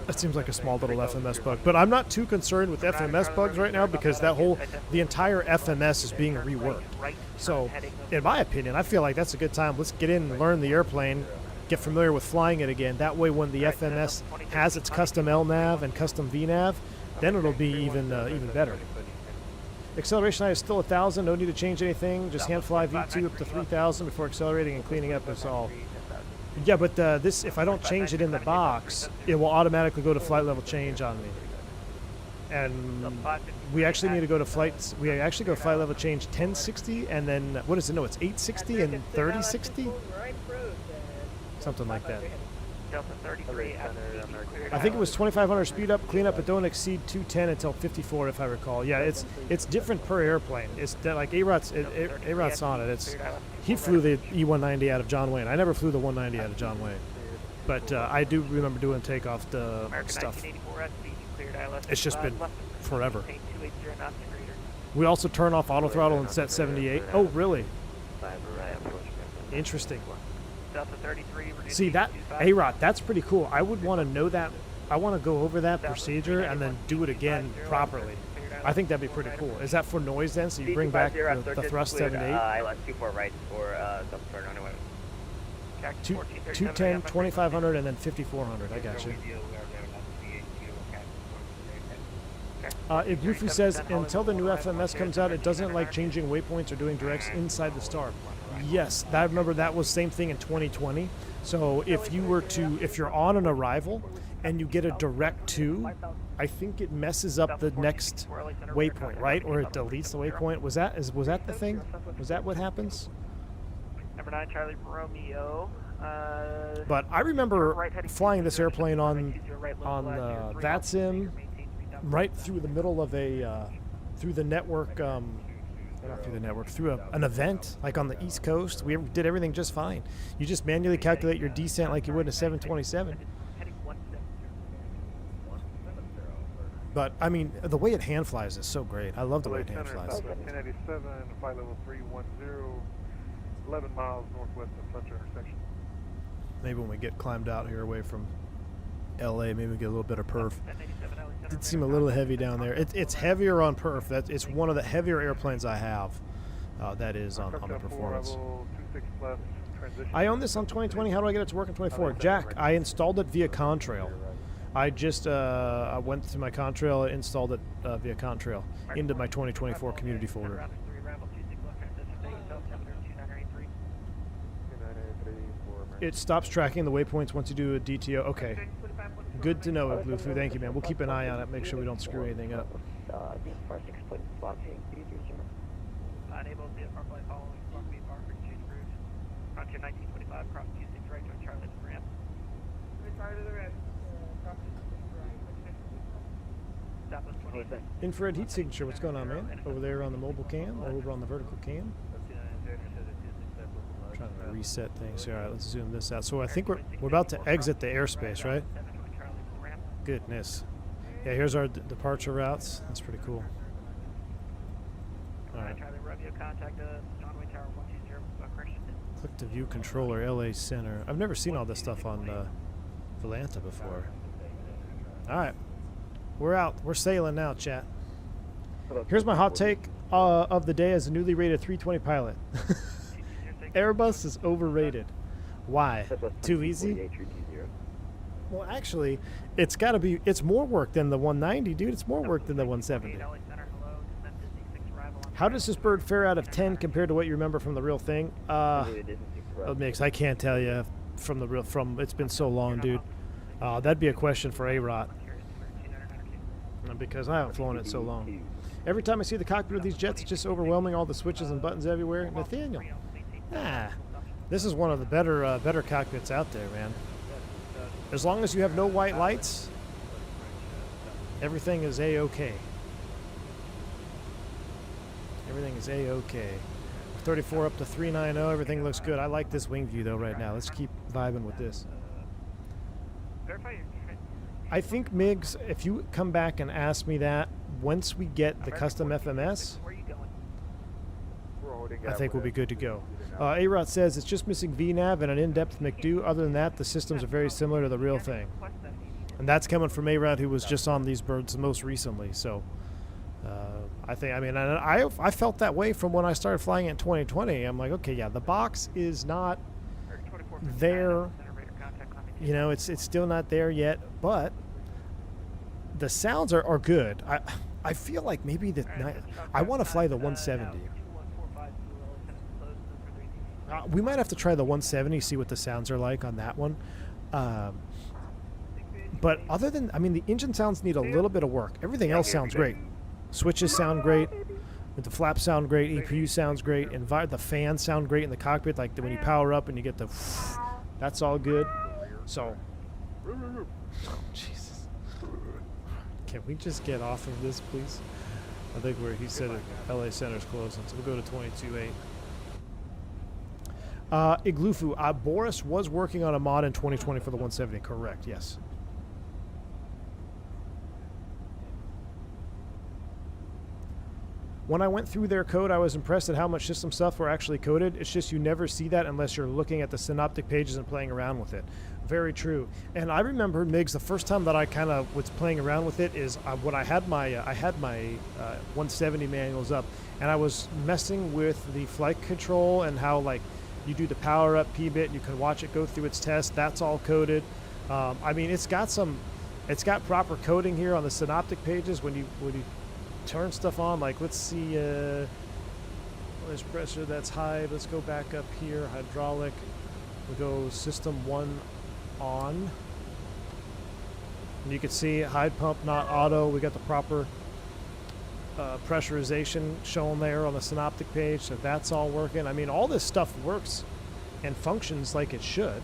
That seems like a small little FMS bug, but I'm not too concerned with FMS bugs right now because the entire FMS is being reworked. So, in my opinion, I feel like that's a good time. Let's get in and learn the airplane, get familiar with flying it again. That way, when the FMS has its custom LNAV and custom VNAV, then it'll be even better. Acceleration height is still 1,000. No need to change anything. Just hand fly V2 up to 3,000 before accelerating and cleaning up is all. Yeah, but this, if I don't change it in the box, it will automatically go to flight level change on me. And we actually need to go to flights. We actually go flight level change 1060, and then what is it? No, it's 860 and 3060, something like that. I think it was 2,500 speed up, clean up, but don't exceed 210 until 54, if I recall. Yeah, it's different per airplane. It's like A-Rot's on it. He flew the E190 out of John Wayne. I never flew the 190 out of John Wayne, but I do remember doing takeoff stuff. It's just been forever. We also turn off auto throttle and set 78. Oh, really? Interesting. See that, A-Rot, that's pretty cool. I would want to know that. I want to go over that procedure and then do it again properly. I think that'd be pretty cool. Is that for noise then? So you bring back the thrust 78? I left 24 right for some turn on the way. 210, 2,500, and then 5,400. I got you. If Goofy says, until the new FMS comes out, it doesn't like changing waypoints or doing directs inside the star. Yes, I remember that was same thing in 2020. So if you're on an arrival and you get a direct to, I think it messes up the next waypoint, right? Or it deletes the waypoint. Was that the thing? Was that what happens? Number 9, Charlie Romeo. But I remember flying this airplane on that sim right through the middle of through the network. Not through the network, through an event like on the East Coast. We did everything just fine. You just manually calculate your descent like you would in a 727. But I mean, the way it hand flies is so great. I love the way it hand flies. 1087, flight level 310, 11 miles northwest of Fletcher intersection. Maybe when we get climbed out here away from LA, maybe we get a little bit of perf. It did seem a little heavy down there. It's heavier on perf. It's one of the heavier airplanes I have. That is on the performance. I own this on 2020. How do I get it to work in 24? Jack, I installed it via Contrail. I just I went to my Contrail, installed it via Contrail into my 2024 community folder. It stops tracking the waypoints once you do a DTO. Okay. Good to know, Lufu. Thank you, man. We'll keep an eye on it, make sure we don't screw anything up. Unable to see a far flight following Spark B bar for change route. Frontier 1925, cross 26 right to Charlie to the ramp. Southwest 28. Infrared heat signature. What's going on, man? Over there on the mobile cam or over on the vertical cam? Trying to reset things here. All right, let's zoom this out. So I think we're about to exit the airspace, right? Goodness. Yeah, here's our departure routes. That's pretty cool. All right. Click to view controller, LA Center. I've never seen all this stuff on Volanta before. All right. We're out. We're sailing now, chat. Here's my hot take of the day as a newly rated 320 pilot. Airbus is overrated. Why? Too easy? Well, actually, it's got to be. It's more work than the 190, dude. It's more work than the 170. How does this bird fare out of 10 compared to what you remember from the real thing? Mix. I can't tell you from the real. It's been so long, dude. That'd be a question for A-Rot. Because I haven't flown it so long. Every time I see the cockpit of these jets, it's just overwhelming, all the switches and buttons everywhere. Nathaniel, this is one of the better cockpits out there, man. As long as you have no white lights, everything is A-OK. Everything is A-OK. 34 up to 390, everything looks good. I like this wing view, though, right now. Let's keep vibing with this. I think, Migs, if you come back and ask me that, once we get the custom FMS, I think we'll be good to go. A-Rot says it's just missing VNAV and an in-depth McDo. Other than that, the systems are very similar to the real thing. And that's coming from A-Rot, who was just on these birds most recently. So I felt that way from when I started flying in 2020. I'm like, okay, yeah, the box is not there. You know, it's still not there yet, but the sounds are good. I feel like maybe I want to fly the 170. We might have to try the 170, see what the sounds are like on that one. But other than, the engine sounds need a little bit of work. Everything else sounds great. Switches sound great. The flaps sound great. EPU sounds great. And the fans sound great in the cockpit. Like when you power up and you get the, that's all good. So, oh, Jesus. Can we just get off of this, please? I think he said it, LA Center's closing, so we'll go to 22.8. Iglufu, Boris was working on a mod in 2020 for the 170, correct, yes. When I went through their code, I was impressed at how much system stuff were actually coded. It's just you never see that unless you're looking at the synoptic pages and playing around with it. Very true. And I remember, Migs, the first time that I kind of was playing around with it is when I had my 170 manuals up, and I was messing with the flight control and how you do the power up P-bit, and you can watch it go through its test. That's all coded. It's got proper coding here on the synoptic pages when you turn stuff on. Like, let's see, there's pressure, that's high. Let's go back up here, hydraulic. We go system 1 on. And you can see high pump, not auto. We got the proper pressurization shown there on the synoptic page, so that's all working. All this stuff works and functions like it should.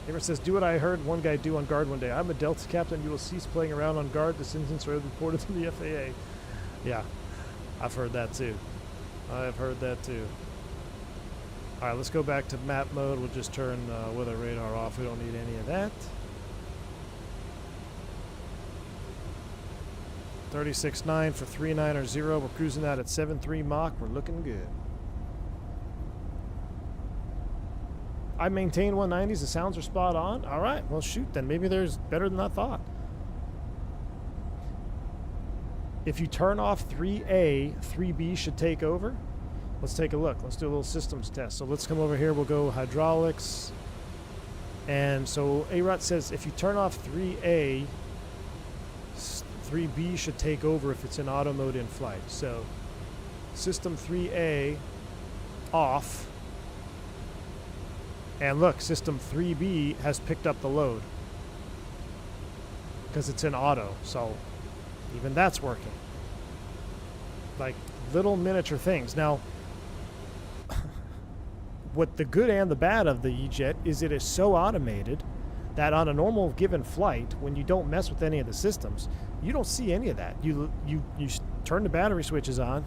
Gamer says, do what I heard one guy do on guard one day. I'm a Delta captain. You will cease playing around on guard. This instance was reported to the FAA. Yeah, I've heard that too. I've heard that too. All right, let's go back to map mode. We'll just turn weather radar off. We don't need any of that. 36.9 for 390. We're cruising out at 7.3 Mach. We're looking good. I maintain 190s. The sounds are spot on. All right. Well, shoot, then maybe there's better than I thought. If you turn off 3A, 3B should take over. Let's take a look. Let's do a little systems test. So let's come over here. We'll go hydraulics. And so A-Rot says if you turn off 3A, 3B should take over if it's in auto mode in flight. So system 3A off. And look, system 3B has picked up the load because it's in auto. So even that's working. Like little miniature things. Now, what the good and the bad of the Ejet is it is so automated that on a normal given flight, when you don't mess with any of the systems, you don't see any of that. You turn the battery switches on,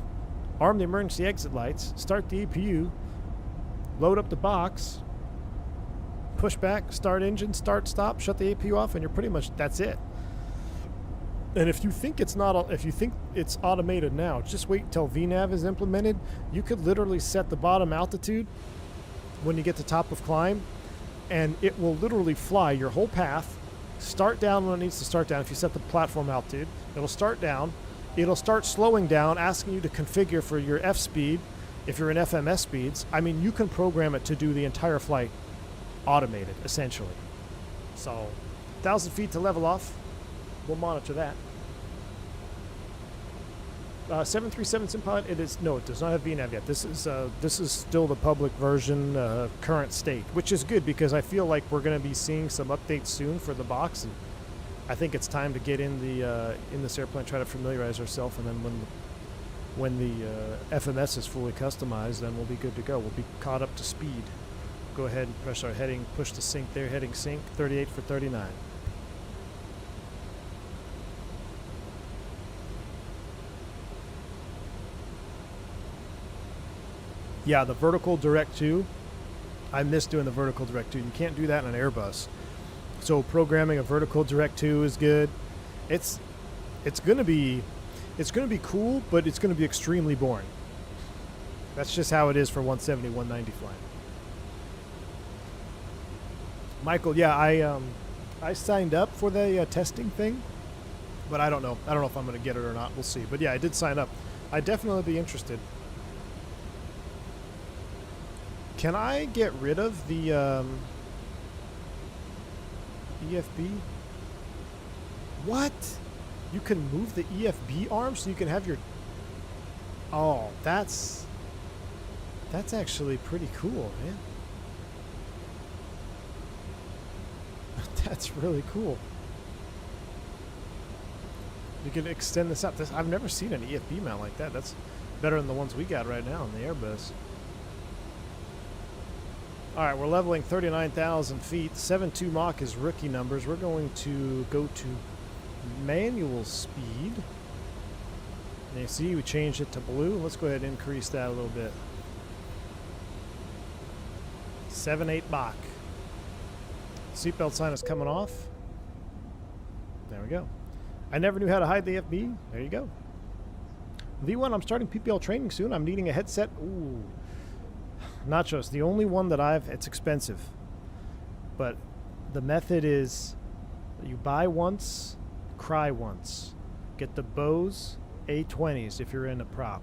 arm the emergency exit lights, start the APU, load up the box, push back, start engine, start, stop, shut the APU off, and you're pretty much, that's it. And if you think it's not, if you think it's automated now, just wait until VNAV is implemented. You could literally set the bottom altitude when you get to top of climb, and it will literally fly your whole path, start down when it needs to start down. If you set the platform altitude, it'll start down. It'll start slowing down, asking you to configure for your F speed if you're in FMS speeds. I mean, you can program it to do the entire flight automated, essentially. So, 1,000 feet to level off. We'll monitor that. 737 Simpod, it is, no, it does not have VNAV yet. This is still the public version, current state, which is good because I feel like we're going to be seeing some updates soon for the box, and I think it's time to get in this airplane, try to familiarize ourselves, and then when the FMS is fully customized, then we'll be good to go. We'll be caught up to speed. Go ahead and press our heading, push the sync there, heading sync, 38 for 39. Yeah, the vertical direct to, I miss doing the vertical direct to. You can't do that in an Airbus. So programming a vertical direct to is good. It's gonna be cool, but it's gonna be extremely boring. That's just how it is for 170, 190 flying. Michael, yeah, I signed up for the testing thing, but I don't know. I don't know if I'm gonna get it or not. We'll see. But yeah, I did sign up. I'd definitely be interested. Can I get rid of the EFB? What? You can move the EFB arm so you can have your... Oh, that's actually pretty cool, man. That's really cool. You can extend this up. I've never seen an EFB mount like that. That's better than the ones we got right now in the Airbus. All right, we're leveling 39,000 feet. 7.2 Mach is rookie numbers. We're going to go to manual speed. And you see, we changed it to blue. Let's go ahead and increase that a little bit. 7.8 Mach. Seatbelt sign is coming off. There we go. I never knew how to hide the FB. There you go. V1, I'm starting PPL training soon. I'm needing a headset. Ooh. Nachos, the only one that it's expensive, but the method is you buy once, cry once. Get the Bose A20s if you're in a prop.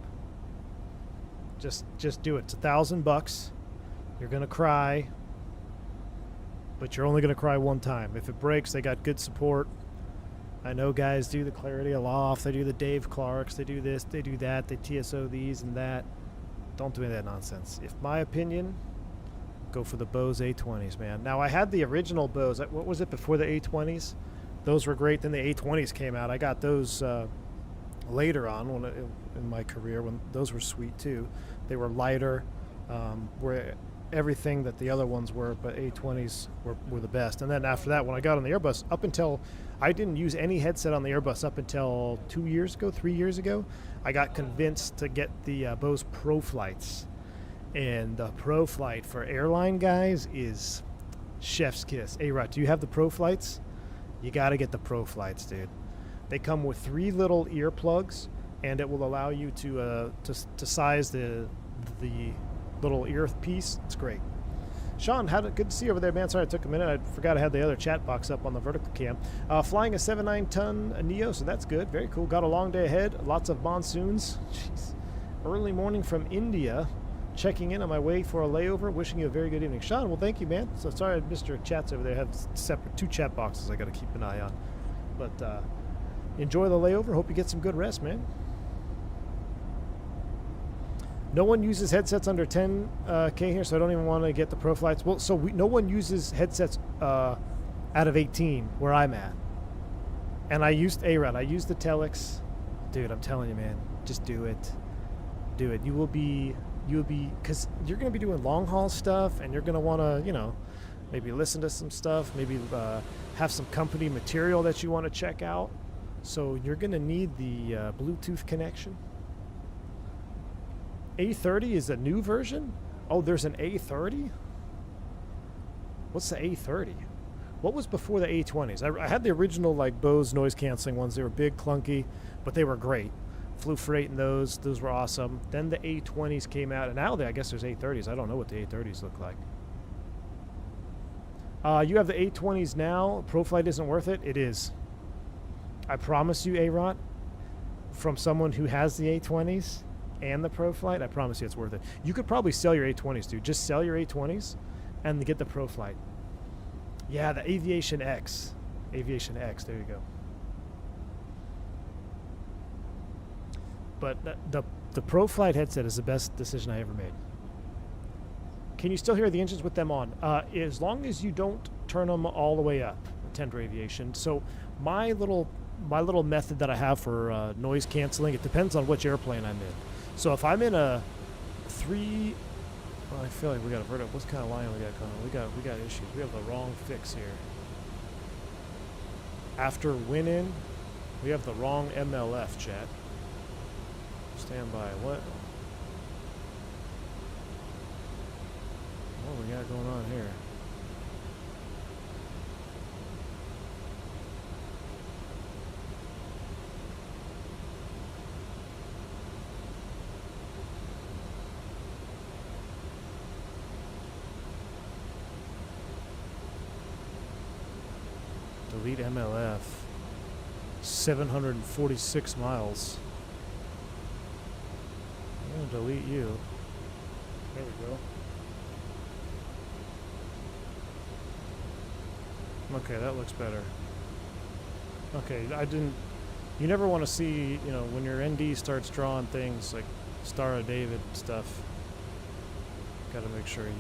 Just do it. It's $1,000. You're gonna cry, but you're only gonna cry one time. If it breaks, they got good support. I know guys do the Clarity Aloft, they do the Dave Clarks, they do this, they do that, they TSO these and that. Don't do any of that nonsense. If my opinion, go for the Bose A20s, man. Now, I had the original Bose. What was it before the A20s? Those were great. Then the A20s came out. I got those later on in my career when those were sweet, too. They were lighter, were everything that the other ones were, but A20s were the best. And then after that, when I got on the Airbus, up until I didn't use any headset on the Airbus up until 3 years ago. I got convinced to get the Bose Pro Flights. And the Pro Flight for airline guys is chef's kiss. Hey, Rod, do you have the Pro Flights? You got to get the Pro Flights, dude. They come with 3 little earplugs, and it will allow you to size the little earpiece. It's great. Sean, good to see you over there, man. Sorry it took a minute. I forgot I had the other chat box up on the vertical cam. Flying a 7.9-ton Neo, so that's good. Very cool. Got a long day ahead. Lots of monsoons. Jeez. Early morning from India. Checking in on my way for a layover. Wishing you a very good evening. Sean, well, thank you, man. So sorry I missed your chats over there. I have separate 2 chat boxes I got to keep an eye on. But enjoy the layover. Hope you get some good rest, man. No one uses headsets under 10K here, so I don't even want to get the Pro Flights. Well, so no one uses headsets out of 18 where I'm at. And I used A-Rod. I used the Telex. Dude, I'm telling you, man, just do it. Do it. You'll be, because you're going to be doing long haul stuff, and you're going to want to, maybe listen to some stuff, maybe have some company material that you want to check out. So you're going to need the Bluetooth connection. A30 is a new version? Oh, there's an A30? What's the A30? What was before the A20s? I had the original like Bose noise canceling ones. They were big, clunky, but they were great. Flew freight in those. Those were awesome. Then the A20s came out, and now I guess there's A30s. I don't know what the A30s look like. You have the A20s now. ProFlight isn't worth it. It is. I promise you, A-Rot, from someone who has the A20s and the ProFlight, I promise you it's worth it. You could probably sell your A20s, dude. Just sell your A20s and get the ProFlight. Yeah, the Aviation X. Aviation X, there you go. But the ProFlight headset is the best decision I ever made. Can you still hear the engines with them on? As long as you don't turn them all the way up, Tender Aviation. So my little method that I have for noise canceling, it depends on which airplane I'm in. So if I'm in a well, I feel like we got a vertical. What kind of line we got going? We got issues. We have the wrong fix here. After winning, we have the wrong MLF, chat. Stand by. What we got going on here? Delete MLF. 746 miles. I'm gonna delete you. There we go. Okay, that looks better. Okay, you never want to see, when your ND starts drawing things like Star of David stuff, gotta make sure you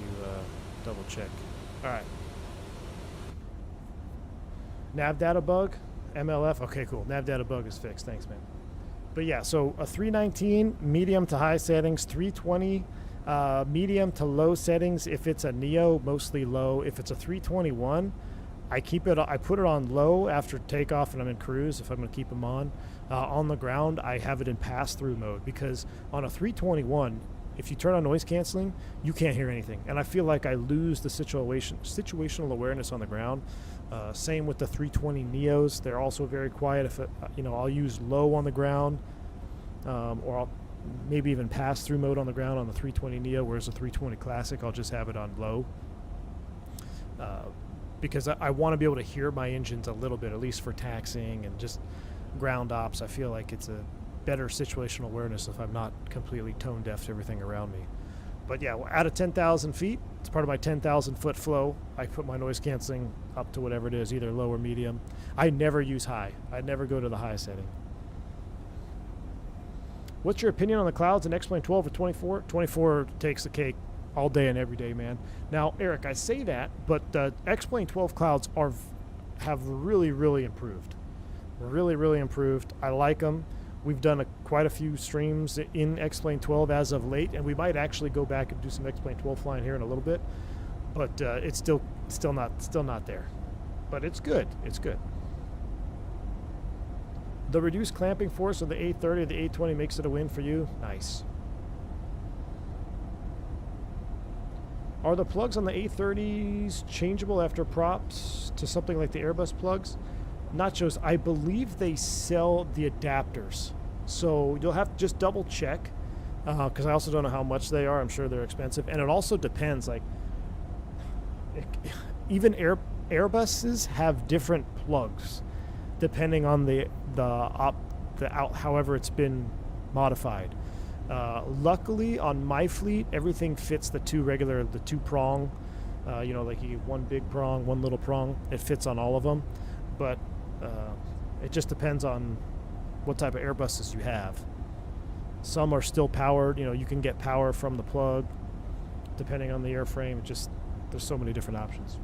double check. Alright. Nav data bug, MLF. Okay, cool. Nav data bug is fixed. Thanks, man. But yeah, so a 319 medium to high settings, 320 medium to low settings. If it's a Neo, mostly low. If it's a 321, I put it on low after takeoff and I'm in cruise. If I'm going to keep them on the ground, I have it in pass-through mode, because on a 321, if you turn on noise canceling, you can't hear anything, and I feel like I lose the situational awareness on the ground. Same with the 320 Neos; they're also very quiet. If I'll use low on the ground, or I'll maybe even pass-through mode on the ground on the 320 Neo, whereas the 320 Classic, I'll just have it on low. Because I want to be able to hear my engines a little bit, at least for taxiing and just ground ops. I feel like it's a better situational awareness if I'm not completely tone deaf to everything around me. But yeah, out of 10,000 feet, it's part of my 10,000 foot flow. I put my noise canceling up to whatever it is, either low or medium. I never use high. I never go to the high setting. What's your opinion on the clouds in X-Plane 12 or 24? 24 takes the cake all day and every day, man. Now, Eric, I say that, but the X-Plane 12 clouds have really, really improved. Really, really improved. I like them. We've done quite a few streams in X-Plane 12 as of late, and we might actually go back and do some X-Plane 12 flying here in a little bit. But it's still not there. But it's good. It's good. The reduced clamping force of the A30 or the A20 makes it a win for you. Nice. Are the plugs on the A30s changeable after props to something like the Airbus plugs? Nachos, I believe they sell the adapters. So you'll have to just double check, because I also don't know how much they are. I'm sure they're expensive. And it also depends. Like, even Airbuses have different plugs depending on however it's been modified. Luckily on my fleet, everything fits the two prong, like you get one big prong, one little prong. It fits on all of them, but it just depends on what type of Airbuses you have. Some are still powered, you can get power from the plug depending on the airframe. There's so many different options.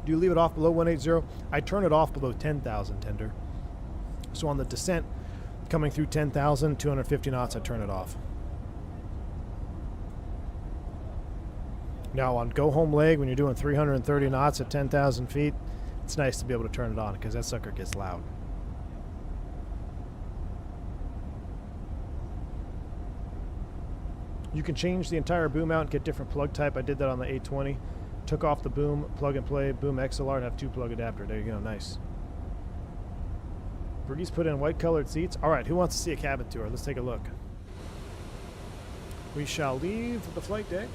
Do you leave it off below 180? I turn it off below 10,000, Tender. So on the descent coming through 10,000, 250 knots, I turn it off. Now on go home leg, when you're doing 330 knots at 10,000 feet, it's nice to be able to turn it on, because that sucker gets loud. You can change the entire boom out and get different plug type. I did that on the A320. Took off the boom, plug and play, boom XLR, and have 2 plug adapter. There you go, nice. Breeze put in white colored seats. All right, who wants to see a cabin tour? Let's take a look. We shall leave the flight deck.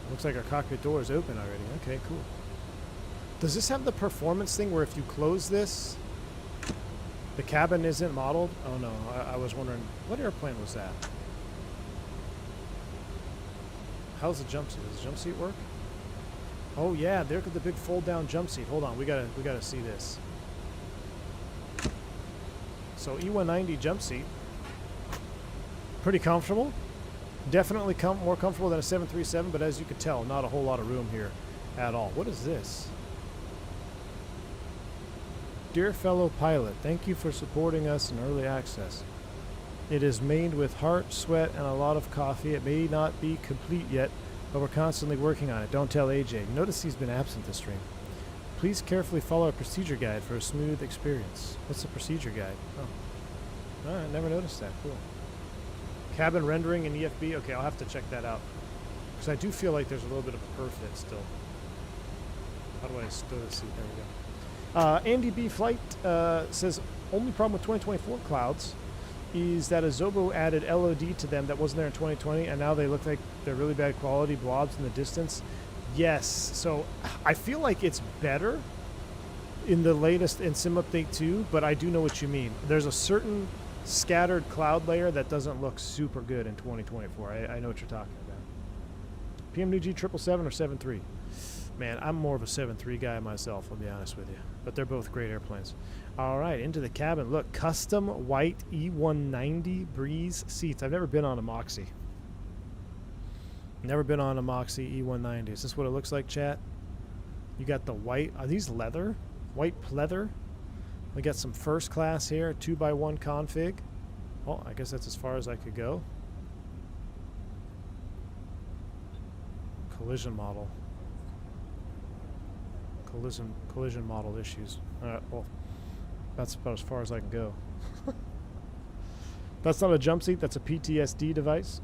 Looks like our cockpit door is open already. Okay, cool. Does this have the performance thing where if you close this, the cabin isn't modeled? Oh no, I was wondering, what airplane was that? How's the jump seat? Does the jump seat work? Oh yeah, there's the big fold down jump seat. Hold on, we gotta see this. So E190 jump seat. Pretty comfortable. Definitely more comfortable than a 737, but as you can tell, not a whole lot of room here at all. What is this? Dear fellow pilot, thank you for supporting us in early access. It is made with heart, sweat, and a lot of coffee. It may not be complete yet, but we're constantly working on it. Don't tell AJ. Notice he's been absent this stream. Please carefully follow a procedure guide for a smooth experience. What's the procedure guide? Oh. Alright, never noticed that. Cool. Cabin rendering in EFB. Okay, I'll have to check that out. Because I do feel like there's a little bit of a perfit still. How do I stow this seat? There we go. Andy B. Flight says, only problem with 2024 clouds is that a Zobo added LOD to them that wasn't there in 2020, and now they look like they're really bad quality blobs in the distance. Yes, so I feel like it's better in the latest Sim Update 2, but I do know what you mean. There's a certain scattered cloud layer that doesn't look super good in 2024. I know what you're talking about. PMUG 777 or 73? Man, I'm more of a 7.3 guy myself, I'll be honest with you. But they're both great airplanes. All right, into the cabin. Look, custom white E190 Breeze seats. I've never been on a Moxie. Never been on a Moxie E190. Is this what it looks like, chat? You got the white. Are these leather? White pleather. We got some first class here. 2x1 config. Oh, I guess that's as far as I could go. Collision model. Collision model issues. Well, that's about as far as I can go. That's not a jump seat, that's a PTSD device.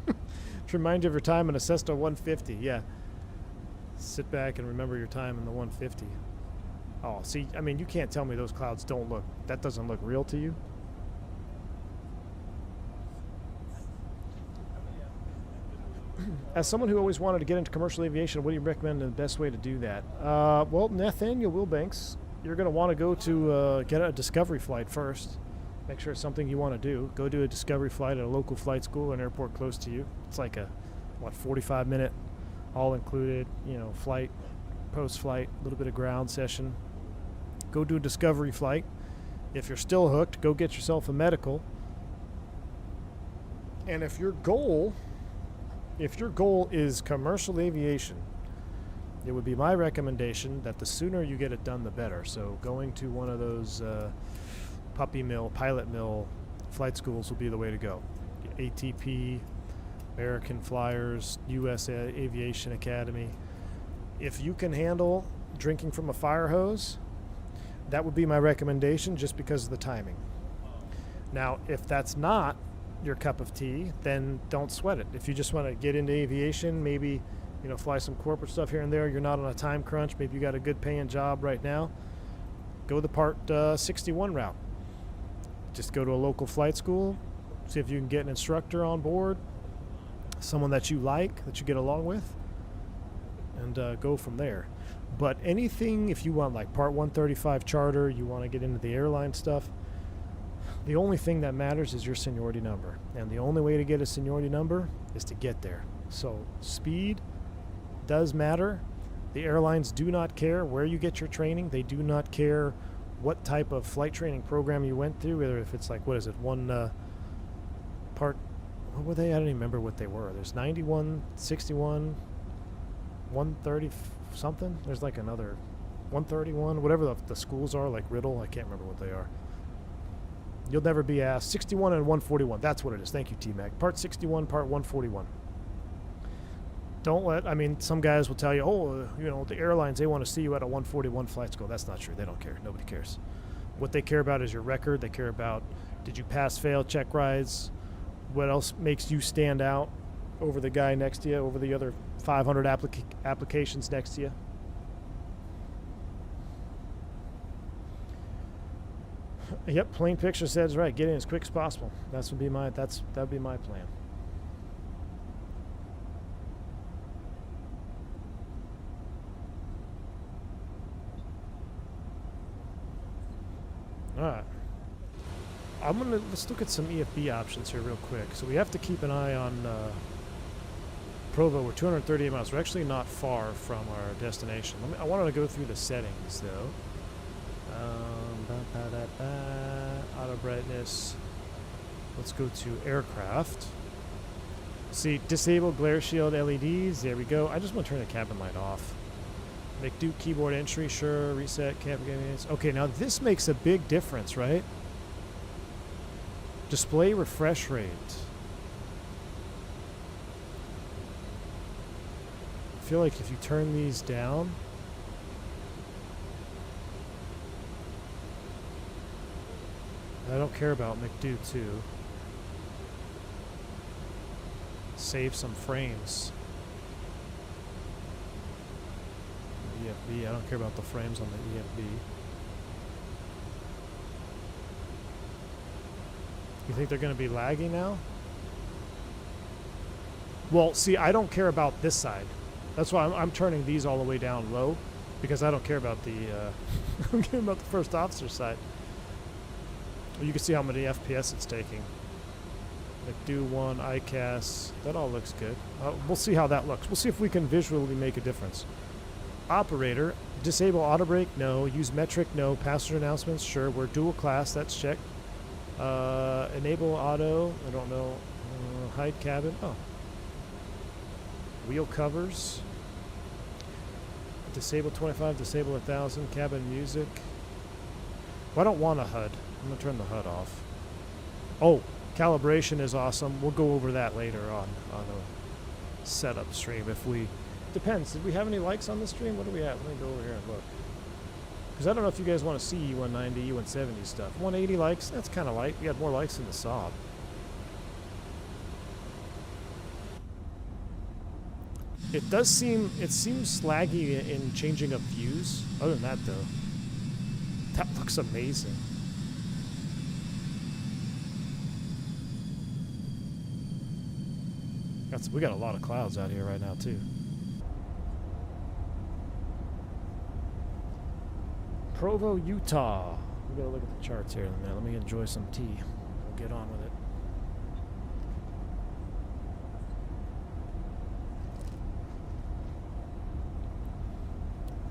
To remind you of your time in a Cessna 150. Yeah. Sit back and remember your time in the 150. Oh, see, I mean, you can't tell me those clouds don't look, that doesn't look real to you. As someone who always wanted to get into commercial aviation, what do you recommend the best way to do that? Well, Nathaniel Wilbanks, you're going to want to go to get a discovery flight first. Make sure it's something you want to do. Go do a discovery flight at a local flight school, an airport close to you. It's like a, 45-minute, all-included, flight, post-flight, a little bit of ground session. Go do a discovery flight. If you're still hooked, go get yourself a medical. And if your goal is commercial aviation, it would be my recommendation that the sooner you get it done, the better. So going to one of those puppy mill, pilot mill flight schools will be the way to go. ATP, American Flyers, U.S. Aviation Academy. If you can handle drinking from a fire hose, that would be my recommendation just because of the timing. Now, if that's not your cup of tea, then don't sweat it. If you just want to get into aviation, maybe fly some corporate stuff here and there, you're not on a time crunch, maybe you got a good paying job right now, go the Part 61 route. Just go to a local flight school, see if you can get an instructor on board, someone that you like, that you get along with, and go from there. But anything, if you want like Part 135 charter, you want to get into the airline stuff, the only thing that matters is your seniority number. And the only way to get a seniority number is to get there. So speed does matter. The airlines do not care where you get your training. They do not care what type of flight training program you went through, whether if it's like, what is it, part, what were they? I don't even remember what they were. There's 91, 61, 130 something. There's like another 131, whatever the schools are, like Riddle. I can't remember what they are. You'll never be asked. 61 and 141. That's what it is. Thank you, T-Mac. Part 61, Part 141. Don't let, some guys will tell you, the airlines, they want to see you at a 141 flight school. That's not true. They don't care. Nobody cares. What they care about is your record. They care about, did you pass, fail, check rides? What else makes you stand out over the guy next to you, over the other 500 applications next to you? Yep, plain picture says right. Get in as quick as possible. That'd be my plan. All right. Let's look at some EFB options here real quick. So we have to keep an eye on Provo. We're 238 miles. We're actually not far from our destination. I wanted to go through the settings though. Auto brightness. Let's go to aircraft. See, disable glare shield LEDs. There we go. I just want to turn the cabin light off. Make do keyboard entry. Sure. Reset cabin games. Okay, now this makes a big difference, right? Display refresh rate. I feel like if you turn these down, I don't care about McDo 2. Save some frames. EFB, I don't care about the frames on the EFB. You think they're going to be laggy now? Well, see, I don't care about this side. That's why I'm turning these all the way down low, because I don't care about the I'm caring about the first officer side. You can see how many FPS it's taking. Like do 1, ICAS, that all looks good. We'll see how that looks. We'll see if we can visually make a difference. Operator, disable auto brake, no. Use metric, no. Passenger announcements, sure. We're dual class, that's checked. Enable auto, I don't know. Hide cabin, oh. Wheel covers. Disable 25, disable 1000, cabin music. Well, I don't want a HUD. I'm going to turn the HUD off. Oh, calibration is awesome. We'll go over that later on a setup stream if we... Depends. Did we have any likes on the stream? What do we have? Let me go over here and look. Because I don't know if you guys want to see E190, E170 stuff. 180 likes? That's kind of light. We had more likes than the SOP. It does seem... It seems laggy in changing of views. Other than that, though. That looks amazing. We got a lot of clouds out here right now, too. Provo, Utah. We gotta look at the charts here in a minute. Let me enjoy some tea. We'll get on with it.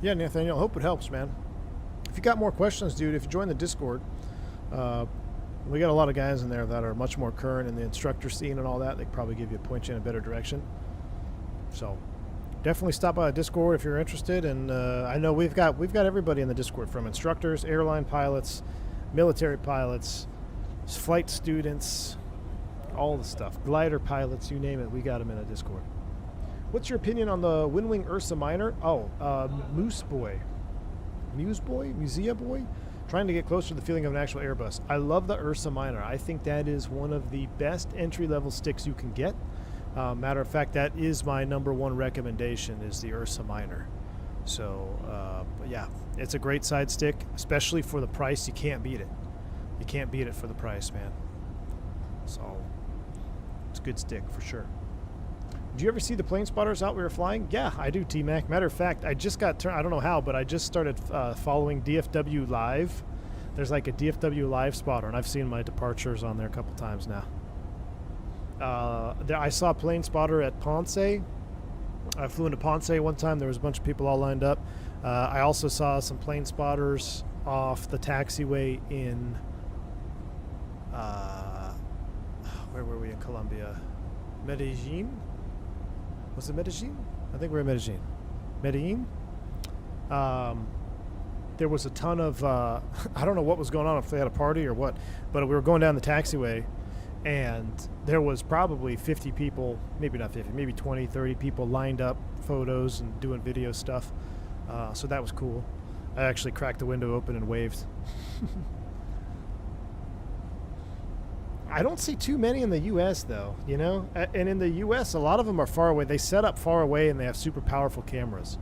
Yeah, Nathaniel, hope it helps, man. If you got more questions, dude, if you join the Discord, we got a lot of guys in there that are much more current in the instructor scene and all that. They can probably give you point you in a better direction. So definitely stop by the Discord if you're interested. And I know we've got everybody in the Discord, from instructors, airline pilots, military pilots, flight students, all the stuff, glider pilots, you name it. We got them in the Discord. What's your opinion on the Windwing Ursa Minor? Oh, Musea Boy? Trying to get closer to the feeling of an actual Airbus. I love the Ursa Minor. I think that is one of the best entry-level sticks you can get. Matter of fact, that is my #1 recommendation, is the Ursa Minor. So, but yeah, it's a great side stick, especially for the price. You can't beat it. You can't beat it for the price, man. So, it's a good stick for sure. Did you ever see the plane spotters out we were flying? Yeah, I do, T-Mac. Matter of fact, I just got turned, I don't know how, but I just started following DFW Live. There's like a DFW Live spotter, and I've seen my departures on there a couple times now. I saw a plane spotter at Ponce. I flew into Ponce one time. There was a bunch of people all lined up. I also saw some plane spotters off the taxiway in... where were we in Colombia? Medellin? Was it Medellin? I think we were in Medellin. Medellin? There was a ton of, I don't know what was going on, if they had a party or what, but we were going down the taxiway, and there was probably 50 people, maybe not 50, maybe 20, 30 people lined up, photos and doing video stuff. So that was cool. I actually cracked the window open and waved. I don't see too many in the U.S. though, you know? And in the U.S., a lot of them are far away. They set up far away and they have super powerful cameras.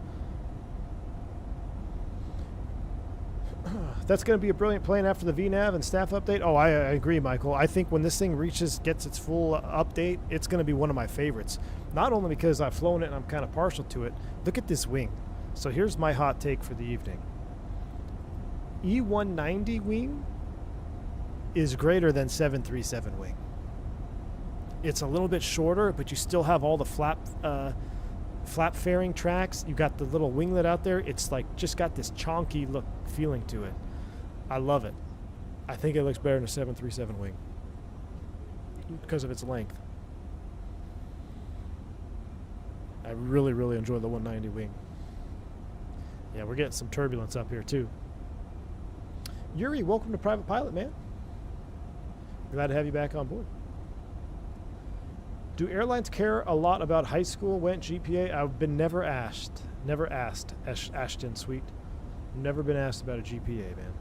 That's going to be a brilliant plane after the VNAV and staff update. Oh, I agree, Michael. I think when this thing gets its full update, it's going to be one of my favorites. Not only because I've flown it and I'm kind of partial to it. Look at this wing. So here's my hot take for the evening. E190 wing is greater than 737 wing. It's a little bit shorter, but you still have all the flap fairing tracks. You got the little winglet out there. It's like just got this chonky look feeling to it. I love it. I think it looks better than a 737 wing because of its length. I really, really enjoy the 190 wing. Yeah, we're getting some turbulence up here too. Yuri, welcome to Private Pilot, man. Glad to have you back on board. Do airlines care a lot about high school went GPA? I've been never asked. Never asked, Ashton Sweet. Never been asked about a GPA, man.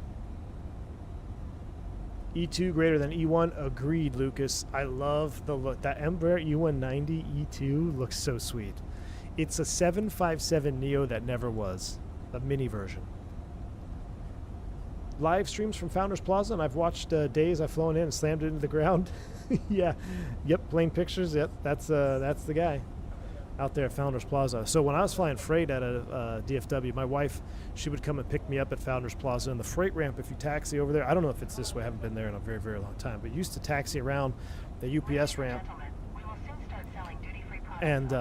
E2 greater than E1. Agreed, Lucas. I love the look. That Embraer E190 E2 looks so sweet. It's a 757 Neo that never was. A mini version. Live streams from Founders Plaza, and I've watched days I've flown in and slammed it into the ground. Yeah. Yep, plane pictures. Yep, that's the guy out there at Founders Plaza. So when I was flying freight at a DFW, my wife, she would come and pick me up at Founders Plaza. And the freight ramp, if you taxi over there, I don't know if it's this way. I haven't been there in a very, very long time. But used to taxi around the UPS ramp. And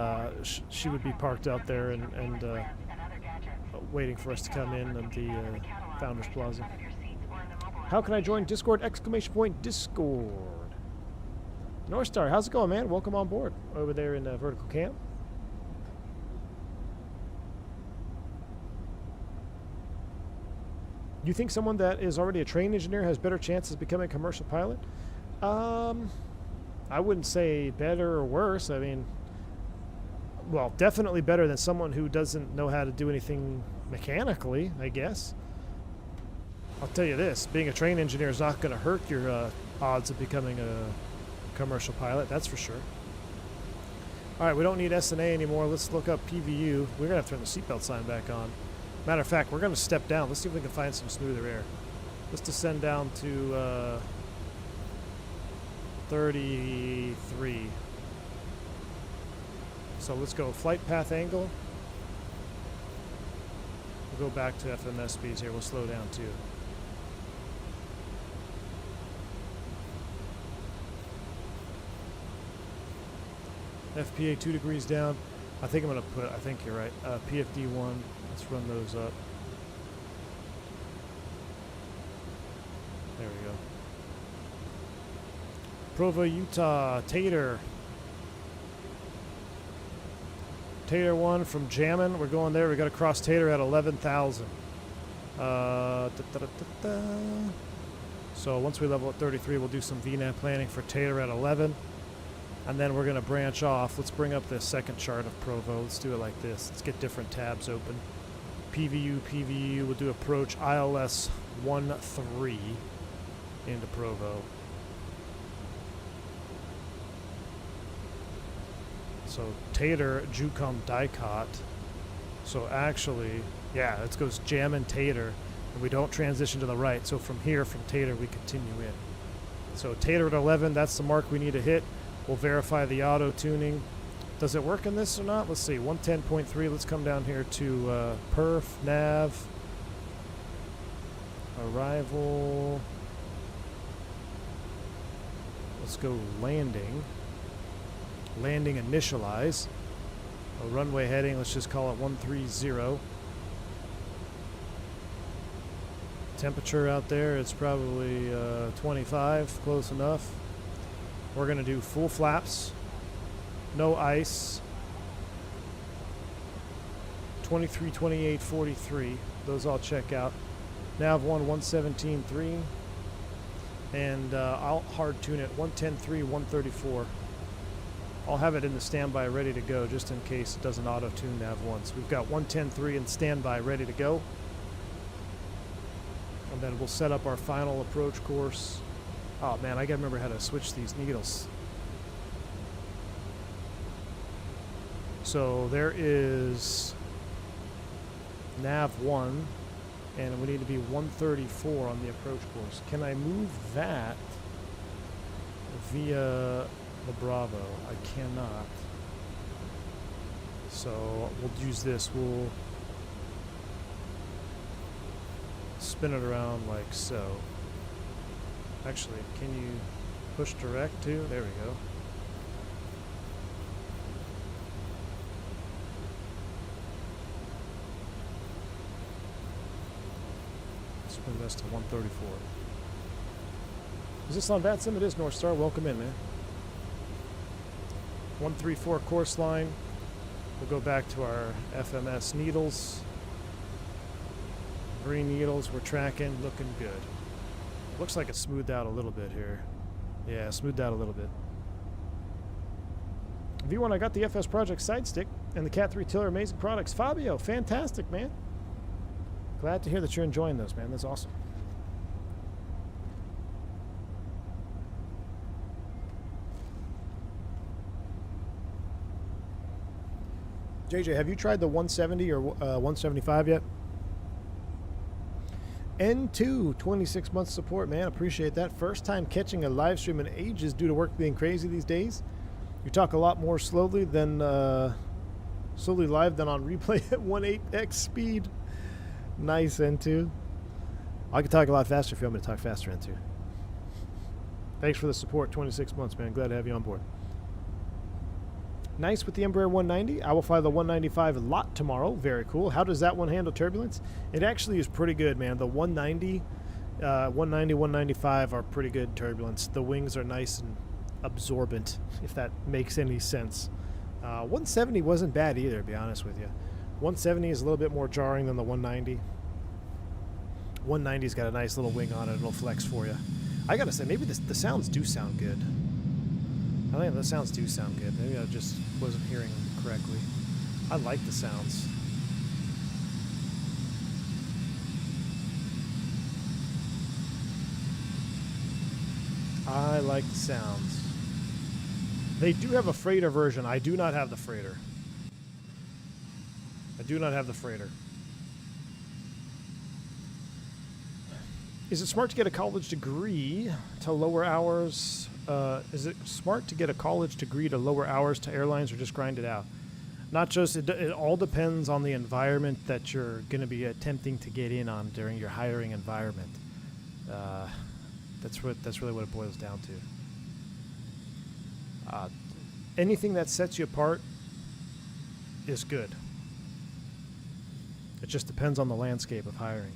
she would be parked out there and waiting for us to come in at the Founders Plaza. How can I join Discord? Discord. North Star, how's it going, man? Welcome on board over there in Vertical Camp. You think someone that is already a trained engineer has better chances of becoming a commercial pilot? I wouldn't say better or worse. I mean, well, definitely better than someone who doesn't know how to do anything mechanically, I guess. I'll tell you this, being a trained engineer is not going to hurt your odds of becoming a commercial pilot, that's for sure. All right, we don't need SNA anymore. Let's look up PVU. We're going to have to turn the seatbelt sign back on. Matter of fact, we're going to step down. Let's see if we can find some smoother air. Let's descend down to 33. So let's go flight path angle. We'll go back to FMS speeds here. We'll slow down too. FPA 2 degrees down. I think I'm going to put, I think you're right, PFD 1. Let's run those up. There we go. Provo, Utah, Tater. Tater 1 from Jammin'. We're going there. We got to cross Tater at 11,000. So once we level at 33, we'll do some VNAV planning for Tater at 11. And then we're going to branch off. Let's bring up the second chart of Provo. Let's do it like this. Let's get different tabs open. PVU. We'll do approach ILS 13 into Provo. So Tater, Jucom, Dicot. So actually, yeah, let's go Jammin' Tater. And we don't transition to the right. So from here, from Tater, we continue in. So Tater at 11, that's the mark we need to hit. We'll verify the auto tuning. Does it work in this or not? Let's see, 110.3. Let's come down here to perf, nav, arrival. Let's go landing. Landing initialize. A runway heading, let's just call it 130. Temperature out there, it's probably 25, close enough. We're going to do full flaps, no ice, 23, 28, 43. Those all check out. Nav 1, 117.3. And I'll hard tune it, 110.3, 134. I'll have it in the standby ready to go just in case it doesn't auto-tune nav 1. So we've got 110.3 in standby ready to go. And then we'll set up our final approach course Oh man, I gotta remember how to switch these needles. So there is nav 1, and we need to be 134 on the approach course. Can I move that via the Bravo? I cannot. So we'll use this. We'll spin it around like so. Actually, can you push direct too? There we go. Spin this to 134. Is this on VATSIM? It is, North Star. Welcome in, man. 134 course line. We'll go back to our FMS needles. Green needles we're tracking, looking good. Looks like it's smoothed out a little bit here. Yeah, smoothed out a little bit. V1, I got the FSprojects side stick and the Cat 3 tiller. Amazing products. Fabio, fantastic, man. Glad to hear that you're enjoying those, man. That's awesome. JJ, have you tried the 170 or 175 yet? N2, 26 months support, man. Appreciate that. First time catching a live stream in ages due to work being crazy these days. You talk a lot more slowly live than on replay at 1.8x speed. Nice, N2. I can talk a lot faster if you want me to talk faster, N2. Thanks for the support. 26 months, man. Glad to have you on board. Nice with the Embraer 190. I will fly the 195 a lot tomorrow. Very cool. How does that one handle turbulence? It actually is pretty good, man. The 190, 195 are pretty good turbulence. The wings are nice and absorbent, if that makes any sense. 170 wasn't bad either, to be honest with you. 170 is a little bit more jarring than the 190. 190's got a nice little wing on it. It'll flex for you. I gotta say, maybe the sounds do sound good. I think the sounds do sound good. Maybe I just wasn't hearing them correctly. I like the sounds. I like the sounds. They do have a freighter version. I do not have the freighter. I do not have the freighter. Is it smart to get a college degree to lower hours? Is it smart to get a college degree to lower hours to airlines or just grind it out? Not just, it all depends on the environment that you're going to be attempting to get in on during your hiring environment. That's really what it boils down to. Anything that sets you apart is good. It just depends on the landscape of hiring.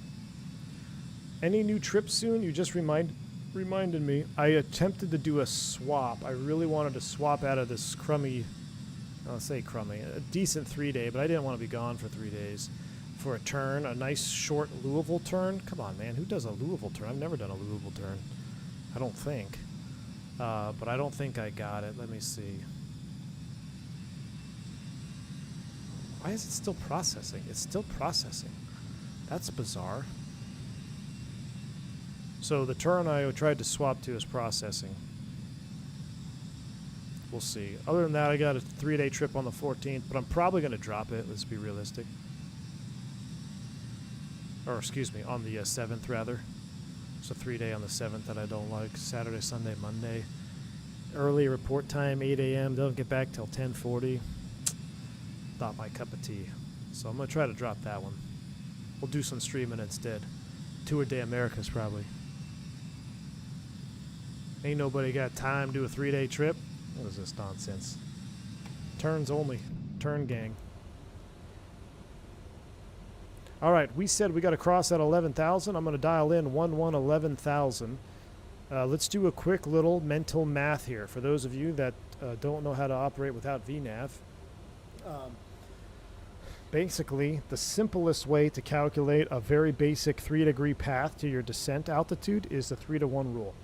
Any new trips soon? You just reminded me. I attempted to do a swap. I really wanted to swap out of this crummy, I'll say crummy, a decent 3-day, but I didn't want to be gone for 3 days. For a turn, a nice short Louisville turn. Come on, man, who does a Louisville turn? I've never done a Louisville turn. I don't think. But I don't think I got it. Let me see. Why is it still processing? It's still processing. That's bizarre. So the turn I tried to swap to is processing. We'll see. Other than that, I got a 3-day trip on the 14th, but I'm probably going to drop it. Let's be realistic. Or excuse me, on the 7th rather. It's a 3-day on the 7th that I don't like. Saturday, Sunday, Monday. Early report time, 8 a.m. Don't get back till 10:40. Not my cup of tea. So I'm going to try to drop that one. We'll do some streaming instead. Tour Day Americas probably. Ain't nobody got time to do a 3-day trip. What is this nonsense? Turns only. Turn gang. All right, we said we got to cross at 11,000. I'm going to dial in 11,000. Let's do a quick little mental math here. For those of you that don't know how to operate without VNAV. Basically, the simplest way to calculate a very basic 3-degree path to your descent altitude is the 3-to-1 rule.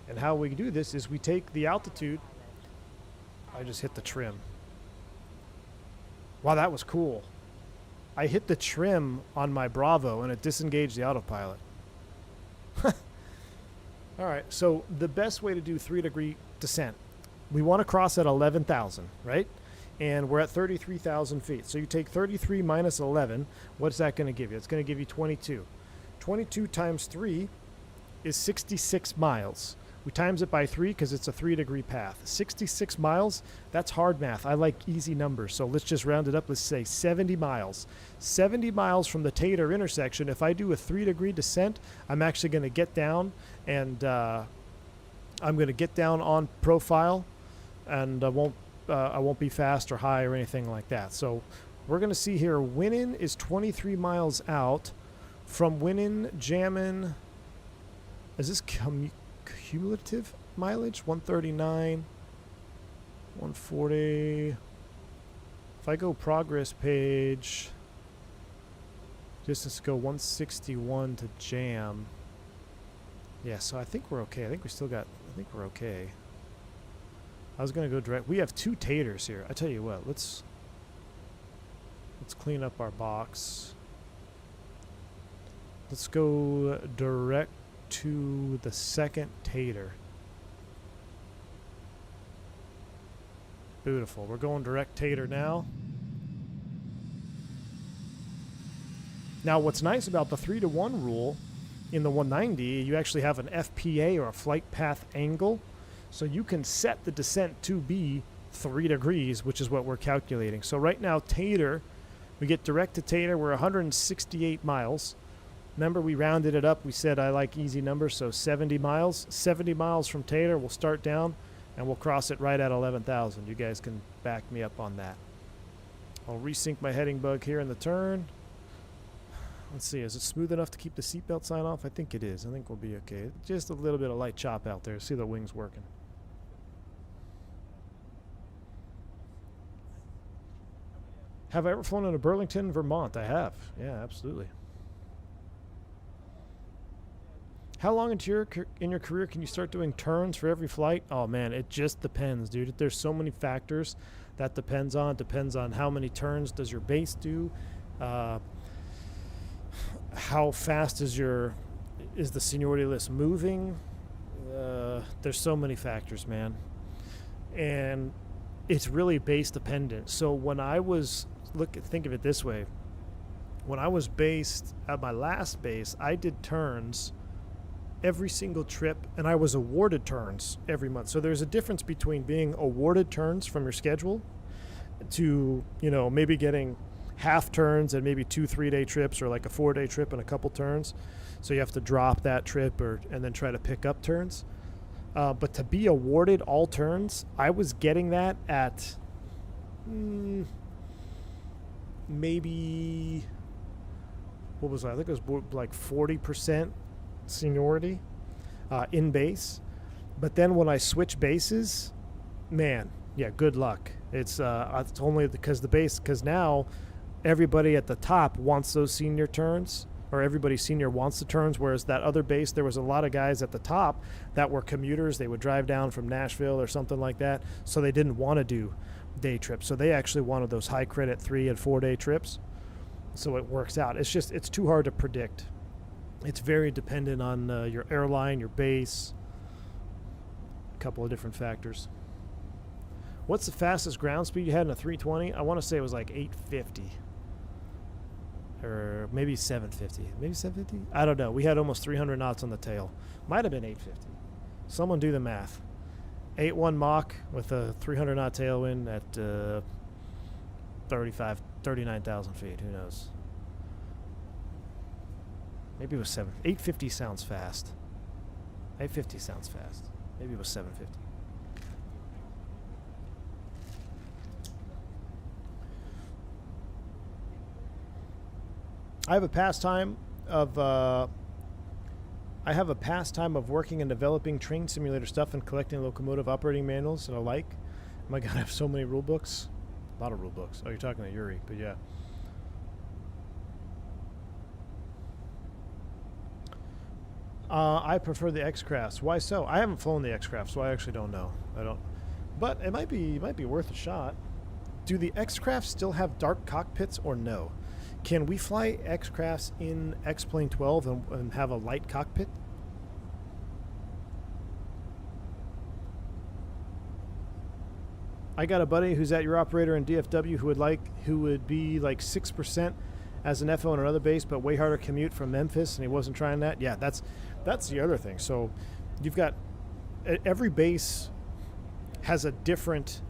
And how we do this is we take the altitude. I just hit the trim. Wow, that was cool. I hit the trim on my Bravo and it disengaged the autopilot. All right, so the best way to do 3-degree descent, we want to cross at 11,000, right? And we're at 33,000 feet. So you take 33 minus 11, what's that going to give you? It's going to give you 22. 22 times 3 is 66 miles. We times it by 3 because it's a 3-degree path. 66 miles, that's hard math. I like easy numbers, so let's just round it up. Let's say 70 miles. 70 miles from the Tater intersection. If I do a 3-degree descent, I'm actually going to get down, and I'm going to get down on profile, and I won't be fast or high or anything like that. So we're going to see here, Winnin is 23 miles out. From Winnin, Jammin, is this cumulative mileage? 139, 140. If I go progress page, distance to go 161 to Jam. Yeah, so I think we're okay. I think we're okay. I was going to go direct. We have 2 Taters here. I tell you what, let's clean up our box. Let's go direct to the second Tater. Beautiful. We're going direct Tater now. Now, what's nice about the 3-to-1 rule in the 190, you actually have an FPA, or a flight path angle. So you can set the descent to be 3 degrees, which is what we're calculating. So right now, Tater, we get direct to Tater, we're 168 miles. Remember, we rounded it up. We said I like easy numbers, so 70 miles. 70 miles from Tater, we'll start down, and we'll cross it right at 11,000. You guys can back me up on that. I'll resync my heading bug here in the turn. Let's see, is it smooth enough to keep the seatbelt sign off? I think it is. I think we'll be okay. Just a little bit of light chop out there. See the wings working. Have I ever flown into Burlington, Vermont? I have. Yeah, absolutely. How long into your career can you start doing turns for every flight? Oh man, it just depends, dude. There's so many factors that depends on. It depends on how many turns does your base do, how fast is the seniority list moving. There's so many factors, man, and it's really base dependent. So when I was think of it this way: when I was based at my last base, I did turns every single trip, and I was awarded turns every month. So there's a difference between being awarded turns from your schedule to, maybe getting half turns and maybe 2 3-day trips, or like a 4-day trip and a couple turns. So you have to drop that trip and then try to pick up turns. But to be awarded all turns, I was getting that at maybe, what was I think it was like 40% seniority in base. But then when I switch bases, man, yeah, good luck. It's only because now everybody at the top wants those senior turns, or everybody senior wants the turns, whereas that other base, there was a lot of guys at the top that were commuters. They would drive down from Nashville or something like that, so they didn't want to do day trips. So they actually wanted those high credit 3 and 4-day trips. So it works out. It's too hard to predict. It's very dependent on your airline, your base, a couple of different factors. What's the fastest ground speed you had in a 320? I want to say it was like 850. Or maybe 750. Maybe 750? I don't know. We had almost 300 knots on the tail. Might have been 850. Someone do the math. 8.1 Mach with a 300 knot tailwind at 39,000 feet. Who knows? Maybe it was 7. 850 sounds fast. 850 sounds fast. Maybe it was 750. I have a pastime of working and developing train simulator stuff and collecting locomotive operating manuals and alike. Oh my God, I have so many rule books. A lot of rule books. Oh, you're talking to Yuri, but yeah. I prefer the X-Crafts. Why so? I haven't flown the X-Craft, so I actually don't know. But it might be worth a shot. Do the X-Crafts still have dark cockpits or no? Can we fly X-Crafts in X-Plane 12 and have a light cockpit? I got a buddy who's at your operator in DFW who would be like 6% as an FO on another base, but way harder commute from Memphis, and he wasn't trying that. Yeah, that's the other thing. So you've got every base has a different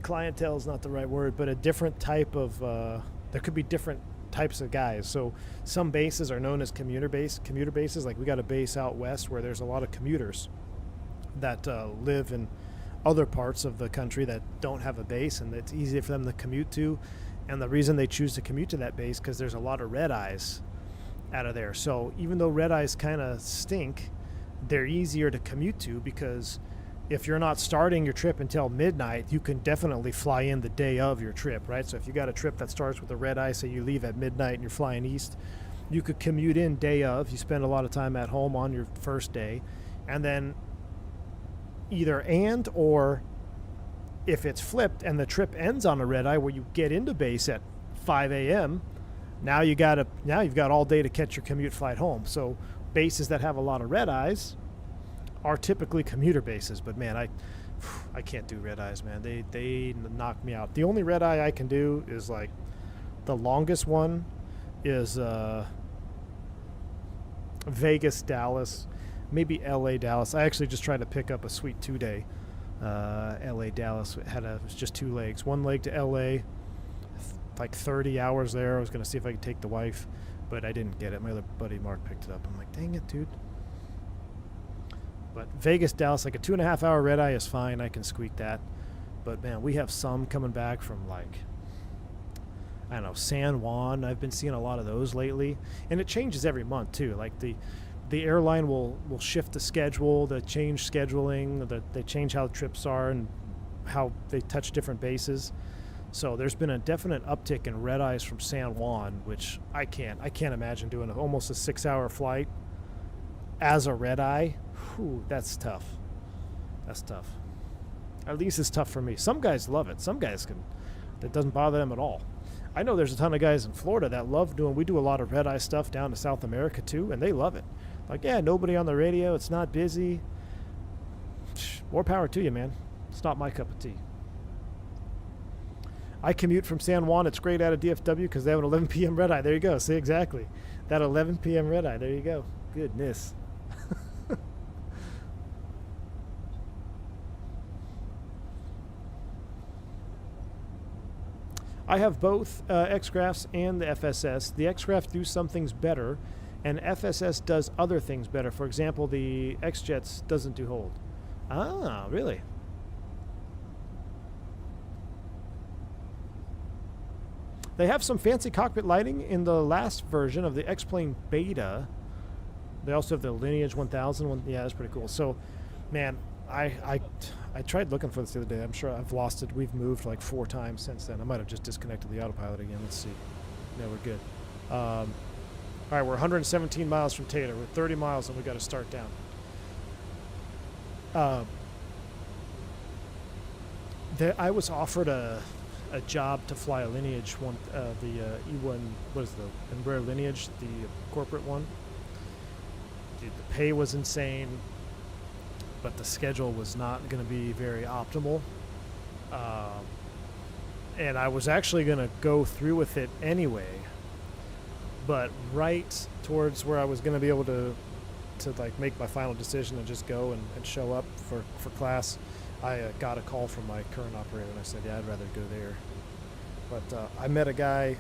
clientele is not the right word, but a different type of there could be different types of guys. So some bases are known as commuter bases. Like we got a base out west where there's a lot of commuters that live in other parts of the country that don't have a base, and it's easy for them to commute to. And the reason they choose to commute to that base because there's a lot of red eyes out of there. So even though red eyes kind of stink, they're easier to commute to because if you're not starting your trip until midnight, you can definitely fly in the day of your trip, right? So if you got a trip that starts with a red eye, say you leave at midnight and you're flying east, you could commute in day of. You spend a lot of time at home on your first day, and then or if it's flipped and the trip ends on a red eye where you get into base at 5 a.m., now you've got all day to catch your commute flight home. So bases that have a lot of red eyes are typically commuter bases. But man, I can't do red eyes, man. They knock me out. The only red eye I can do is like the longest one is Vegas, Dallas, maybe LA, Dallas. I actually just tried to pick up a sweet 2-day. LA, Dallas it was just 2 legs. One leg to LA, like 30 hours there. I was going to see if I could take the wife, but I didn't get it. My other buddy Mark picked it up. I'm like, dang it, dude. But Vegas, Dallas, like a 2.5-hour red eye is fine. I can squeak that. But man, we have some coming back from like, I don't know, San Juan. I've been seeing a lot of those lately. And it changes every month too. Like the airline will shift the schedule, they change scheduling, they change how the trips are and how they touch different bases. So there's been a definite uptick in red eyes from San Juan, which I can't imagine doing almost a 6-hour flight as a red eye. Whew, that's tough. That's tough. At least it's tough for me. Some guys love it. Some guys that doesn't bother them at all. I know there's a ton of guys in Florida that love we do a lot of red eye stuff down to South America too, and they love it. Like, yeah, nobody on the radio, it's not busy. More power to you, man. It's not my cup of tea. I commute from San Juan. It's great out of DFW because they have an 11 p.m. red eye. There you go. See, exactly. That 11 p.m. red eye. There you go. Goodness. I have both X-Crafts and the FSS. The X-Craft do some things better, and FSS does other things better. For example, the X-Jets doesn't do hold. Ah, really? They have some fancy cockpit lighting in the last version of the X-Plane Beta. They also have the Lineage 1000 one. Yeah, that's pretty cool. So, man, I tried looking for this the other day. I'm sure I've lost it. We've moved like 4 times since then. I might have just disconnected the autopilot again. Let's see. No, we're good. All right, we're 117 miles from Tater. We're 30 miles, and we got to start down. I was offered a job to fly a Lineage one, the E1. What is the Embraer Lineage, the corporate one? Dude, the pay was insane, but the schedule was not going to be very optimal. And I was actually going to go through with it anyway. But right towards where I was going to be able to like make my final decision and just go and show up for class, I got a call from my current operator, and I said, yeah, I'd rather go there. But I met a guy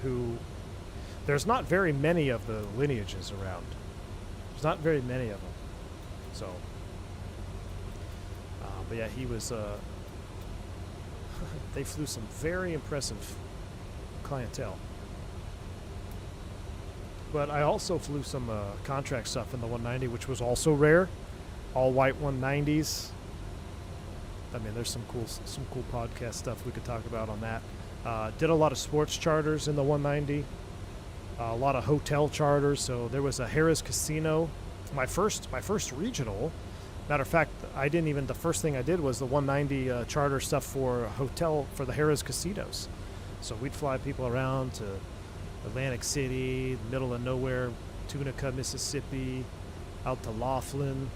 who, there's not very many of the Lineages around. There's not very many of them. So, but yeah, he was, they flew some very impressive clientele. But I also flew some contract stuff in the 190, which was also rare. All white 190s. I mean, there's some cool podcast stuff we could talk about on that. Did a lot of sports charters in the 190. A lot of hotel charters. So there was a Harrah's Casino. My first regional. Matter of fact, the first thing I did was the 190 charter stuff for a hotel for the Harrah's Casinos. So we'd fly people around to Atlantic City, middle of nowhere, Tunica, Mississippi, out to Laughlin.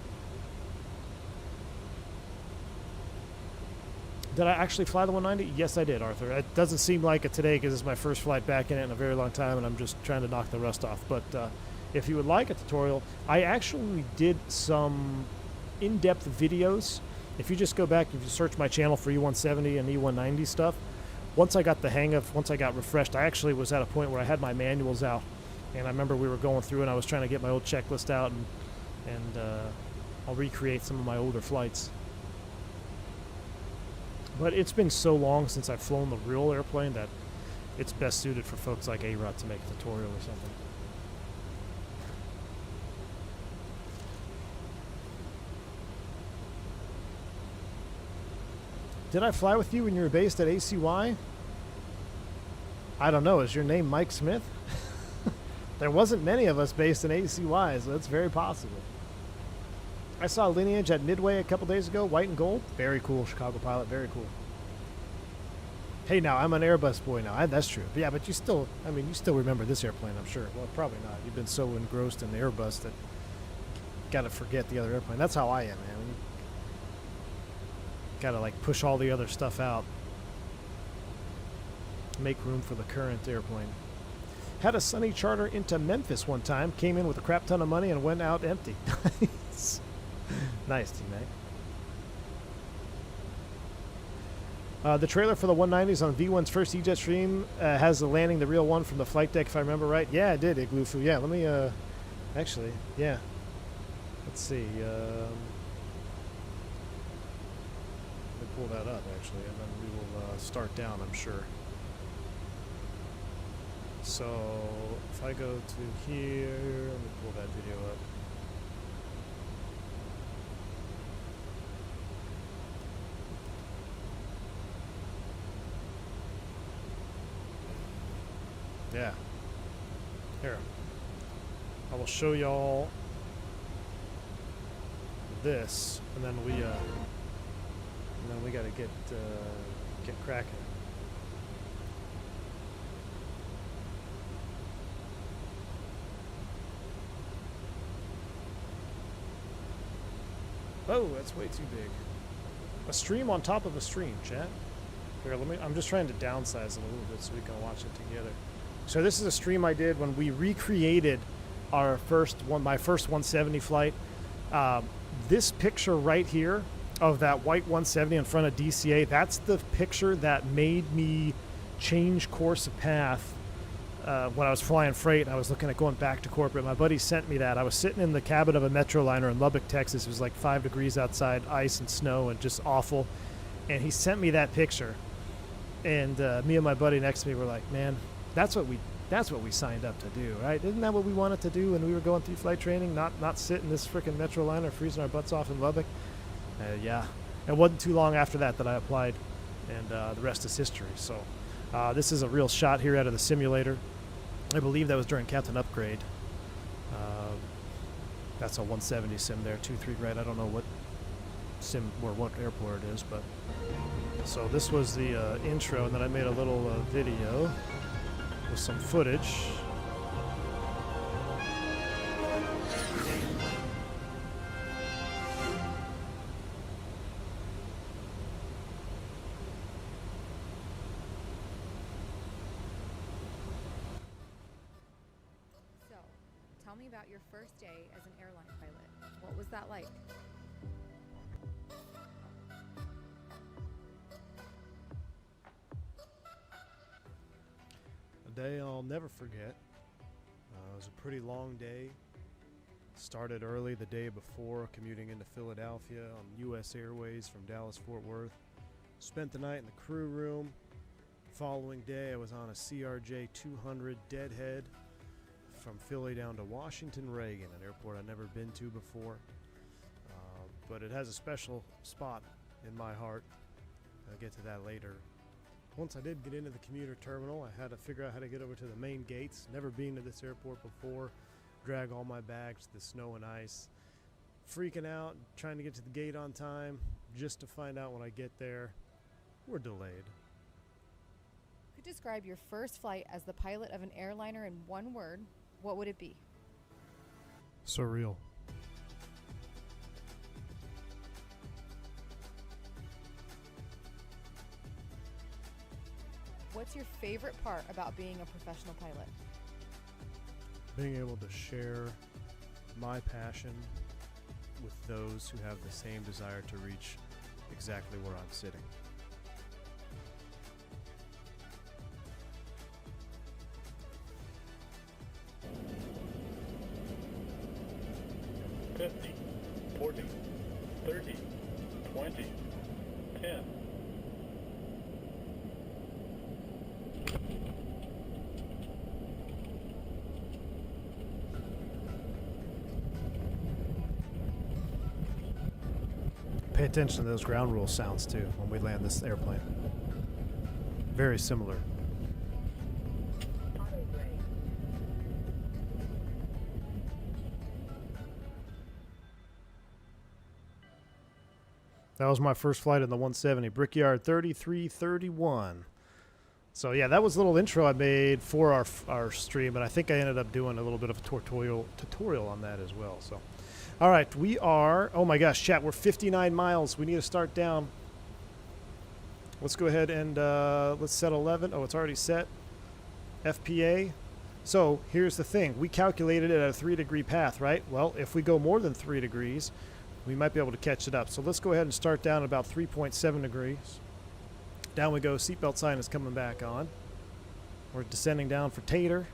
Did I actually fly the 190? Yes, I did, Arthur. It doesn't seem like it today because it's my first flight back in it in a very long time, and I'm just trying to knock the rust off. But if you would like a tutorial, I actually did some in-depth videos. If you just go back, if you search my channel for E170 and E190 stuff, once I got the hang of, once I got refreshed, I actually was at a point where I had my manuals out, and I remember we were going through and I was trying to get my old checklist out, and I'll recreate some of my older flights. But it's been so long since I've flown the real airplane that it's best suited for folks like A-Rut to make a tutorial or something. Did I fly with you when you were based at ACY? I don't know. Is your name Mike Smith? There wasn't many of us based in ACY, so that's very possible. I saw Lineage at Midway a couple days ago, white and gold. Very cool, Chicago pilot, very cool. Hey, now, I'm an Airbus boy now. That's true. But yeah, but you still, I mean, you still remember this airplane, I'm sure. Well, probably not. You've been so engrossed in the Airbus that you got to forget the other airplane. That's how I am, man. You got to, like, push all the other stuff out. Make room for the current airplane. Had a sunny charter into Memphis one time. Came in with a crap ton of money and went out empty. Nice. Nice, T-Mac. The trailer for the 190s on V1's first Ejet stream has the landing, the real one from the flight deck, if I remember right. Yeah, it did, Igloofu. Yeah, let me, actually, yeah. Let's see. Let me pull that up, actually, and then we will start down, I'm sure. So, if I go to here, let me pull that video up. Yeah. Here. I will show y'all this, and then we gotta get cracking. Oh, that's way too big. A stream on top of a stream, chat. Here, I'm just trying to downsize it a little bit so we can watch it together. So this is a stream I did when we recreated our my first 170 flight. This picture right here of that white 170 in front of DCA, that's the picture that made me change course of path when I was flying freight. I was looking at going back to corporate. My buddy sent me that. I was sitting in the cabin of a Metroliner in Lubbock, Texas. It was like 5 degrees outside, ice and snow and just awful. And he sent me that picture. And me and my buddy next to me were like, man, that's what we signed up to do, right? Isn't that what we wanted to do when we were going through flight training? Not sit in this freaking Metroliner freezing our butts off in Lubbock? Yeah. It wasn't too long after that I applied, and the rest is history. So this is a real shot here out of the simulator. I believe that was during Captain Upgrade. That's a 170 sim there, 2-3 grade. I don't know what sim or what airport it is, but so this was the intro, and then I made a little video with some footage. So, tell me about your first day as an airline pilot. What was that like? Day I'll never forget. It was a pretty long day. Started early the day before, commuting into Philadelphia on US Airways from Dallas-Fort Worth. Spent the night in the crew room. Following day, I was on a CRJ 200 deadhead from Philly down to Washington Reagan, an airport I'd never been to before. But it has a special spot in my heart. I'll get to that later. Once I did get into the commuter terminal, I had to figure out how to get over to the main gates. Never been to this airport before. Drag all my bags to the snow and ice. Freaking out, trying to get to the gate on time, just to find out when I get there, we're delayed. Could describe your first flight as the pilot of an airliner in one word, what would it be? Surreal. What's your favorite part about being a professional pilot? Being able to share my passion with those who have the same desire to reach exactly where I'm sitting. $50, $40, $30, $20, $10. Pay attention to those ground rule sounds too when we land this airplane. Very similar. That was my first flight in the 170, Brickyard 3331. So yeah, that was a little intro I made for our stream, and I think I ended up doing a little bit of a tutorial on that as well. So, all right, we are, oh my gosh, chat, we're 59 miles. We need to start down. Let's go ahead and let's set 11. Oh, it's already set. FPA. So here's the thing. We calculated it at a 3-degree path, right? Well, if we go more than 3 degrees, we might be able to catch it up. So let's go ahead and start down at about 3.7 degrees. Down we go. Seatbelt sign is coming back on. We're descending down for tater.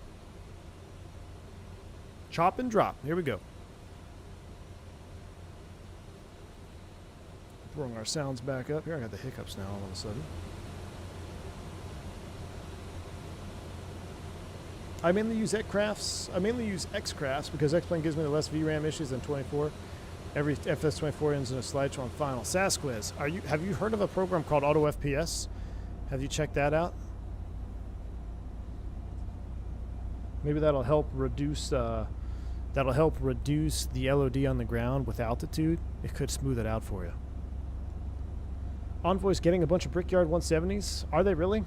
Chop and drop. Here we go. Throwing our sounds back up. Here I got the hiccups now all of a sudden. I mainly use X-Crafts because X-Plane gives me the less VRAM issues than 24. Every FS24 ends in a slideshow on final. Sasquiz, have you heard of a program called Auto FPS? Have you checked that out? Maybe that'll help reduce the LOD on the ground with altitude. It could smooth it out for you. Envoy's getting a bunch of Brickyard 170s. Are they really?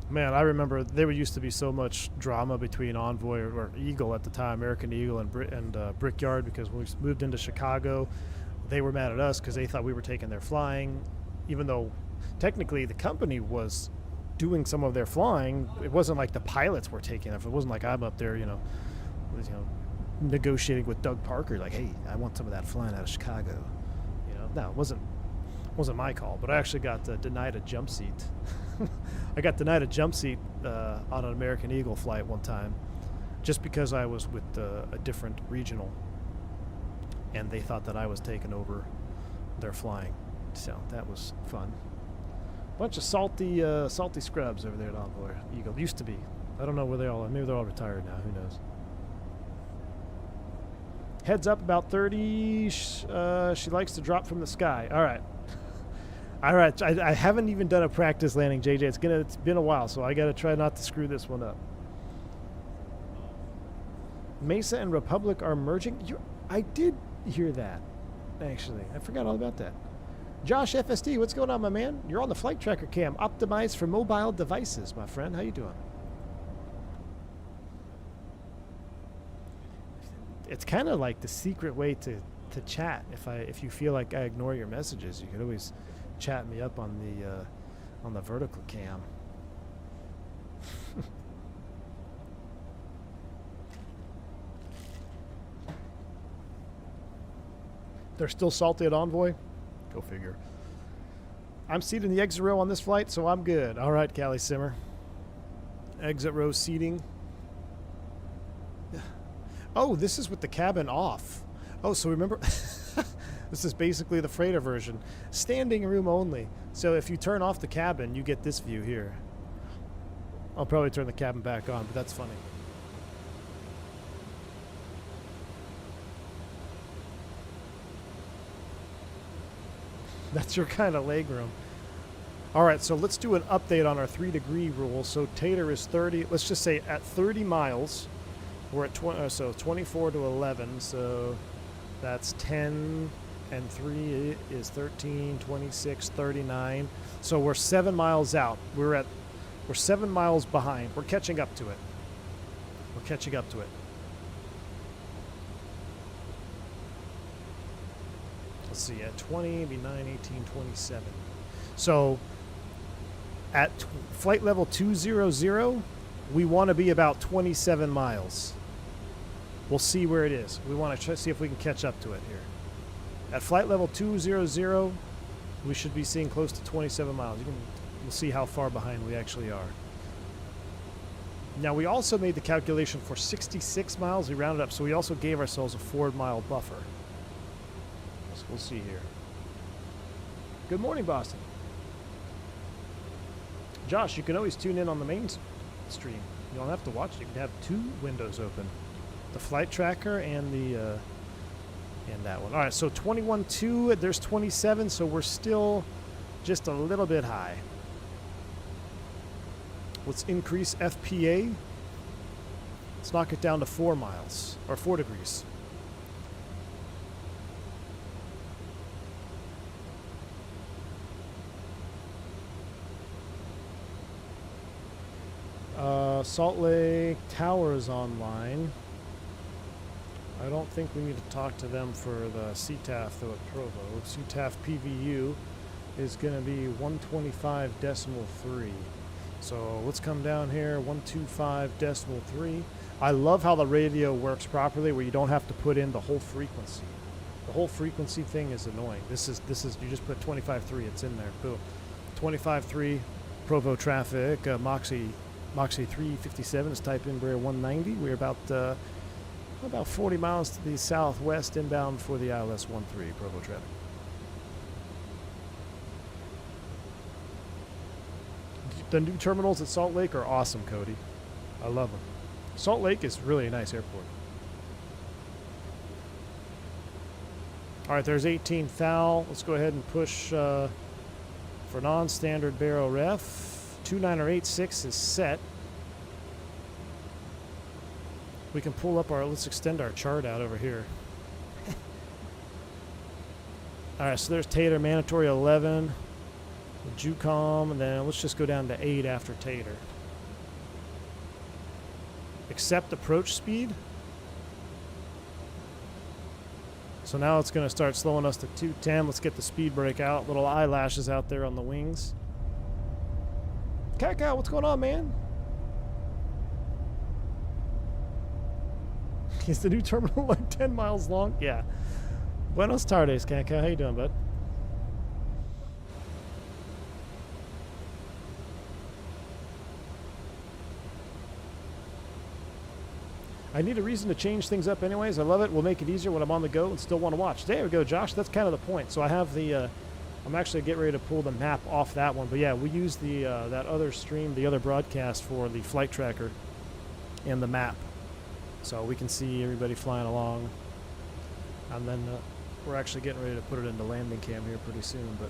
Man, I remember there used to be so much drama between Envoy or Eagle at the time, American Eagle and Brickyard, because when we moved into Chicago, they were mad at us because they thought we were taking their flying, even though technically the company was doing some of their flying. It wasn't like the pilots were taking it. It wasn't like I'm up there, negotiating with Doug Parker, like, hey, I want some of that flying out of Chicago. No, it wasn't my call, but I actually got denied a jump seat. I got denied a jump seat on an American Eagle flight one time just because I was with a different regional, and they thought that I was taking over their flying. So that was fun. Bunch of salty scrubs over there at Envoy Eagle. Used to be. I don't know where they all are. Maybe they're all retired now. Who knows? Heads up about 30. She likes to drop from the sky. All right. All right, I haven't even done a practice landing, JJ. It's been a while, so I got to try not to screw this one up. Mesa and Republic are merging. I did hear that, actually. I forgot all about that. Josh FSD, what's going on, my man? You're on the flight tracker cam, optimized for mobile devices, my friend. How you doing? It's kind of like the secret way to chat. If you feel like I ignore your messages, you could always chat me up on the vertical cam. They're still salty at Envoy? Go figure. I'm seated in the exit row on this flight, so I'm good. All right, Callie Simmer. Exit row seating. Oh, this is with the cabin off. Oh, so remember... This is basically the freighter version. Standing room only. So if you turn off the cabin, you get this view here. I'll probably turn the cabin back on, but that's funny. That's your kind of leg room. All right, so let's do an update on our 3-degree rule. So Tater is 30. Let's just say at 30 miles, we're at 24 to 11. So that's 10... and 3 is 13, 26, 39. So we're 7 miles out. We're 7 miles behind. We're catching up to it. We're catching up to it. Let's see, at 20, it'd be 9, 18, 27. So At flight level 200, we want to be about 27 miles. We'll see where it is. We want to see if we can catch up to it here. At flight level 200, we should be seeing close to 27 miles. We'll see how far behind we actually are. Now, we also made the calculation for 66 miles. We rounded up, so we also gave ourselves a 4-mile buffer. So we'll see here. Good morning, Boston. Josh, you can always tune in on the main stream. You don't have to watch it. You can have 2 windows open. The flight tracker and the and that one. All right, so 21.2, there's 27, so we're still just a little bit high. Let's increase FPA. Let's knock it down to 4 miles, or 4 degrees. Salt Lake Tower is online. I don't think we need to talk to them for the CTAF though at Provo. CTAF PVU is going to be 125.3. So let's come down here, 125.3. I love how the radio works properly where you don't have to put in the whole frequency. The whole frequency thing is annoying. This is you just put 25.3, it's in there. Boom. 25.3 Provo traffic, Moxie 357 is type Embraer 190. We're about 40 miles to the southwest inbound for the ILS 13 Provo traffic. The new terminals at Salt Lake are awesome, Cody. I love them. Salt Lake is really a nice airport. All right, there's 18 thou. Let's go ahead and push for non-standard barrel ref. 29086 is set. We can pull up let's extend our chart out over here. All right, so there's Tater, mandatory 11, JUCOM, and then let's just go down to 8 after Tater. Accept approach speed. So now it's going to start slowing us to 210. Let's get the speed brake out. Little eyelashes out there on the wings. Cacao, what's going on, man? Is the new terminal like 10 miles long? Yeah. Buenos tardes, Cacao. How you doing, bud? I need a reason to change things up anyways. I love it. We'll make it easier when I'm on the go and still want to watch. There we go, Josh. That's kind of the point. So I have the... I'm actually getting ready to pull the map off that one. But yeah, we use the that other stream, the other broadcast for the flight tracker and the map. So we can see everybody flying along. And then we're actually getting ready to put it into landing cam here pretty soon. But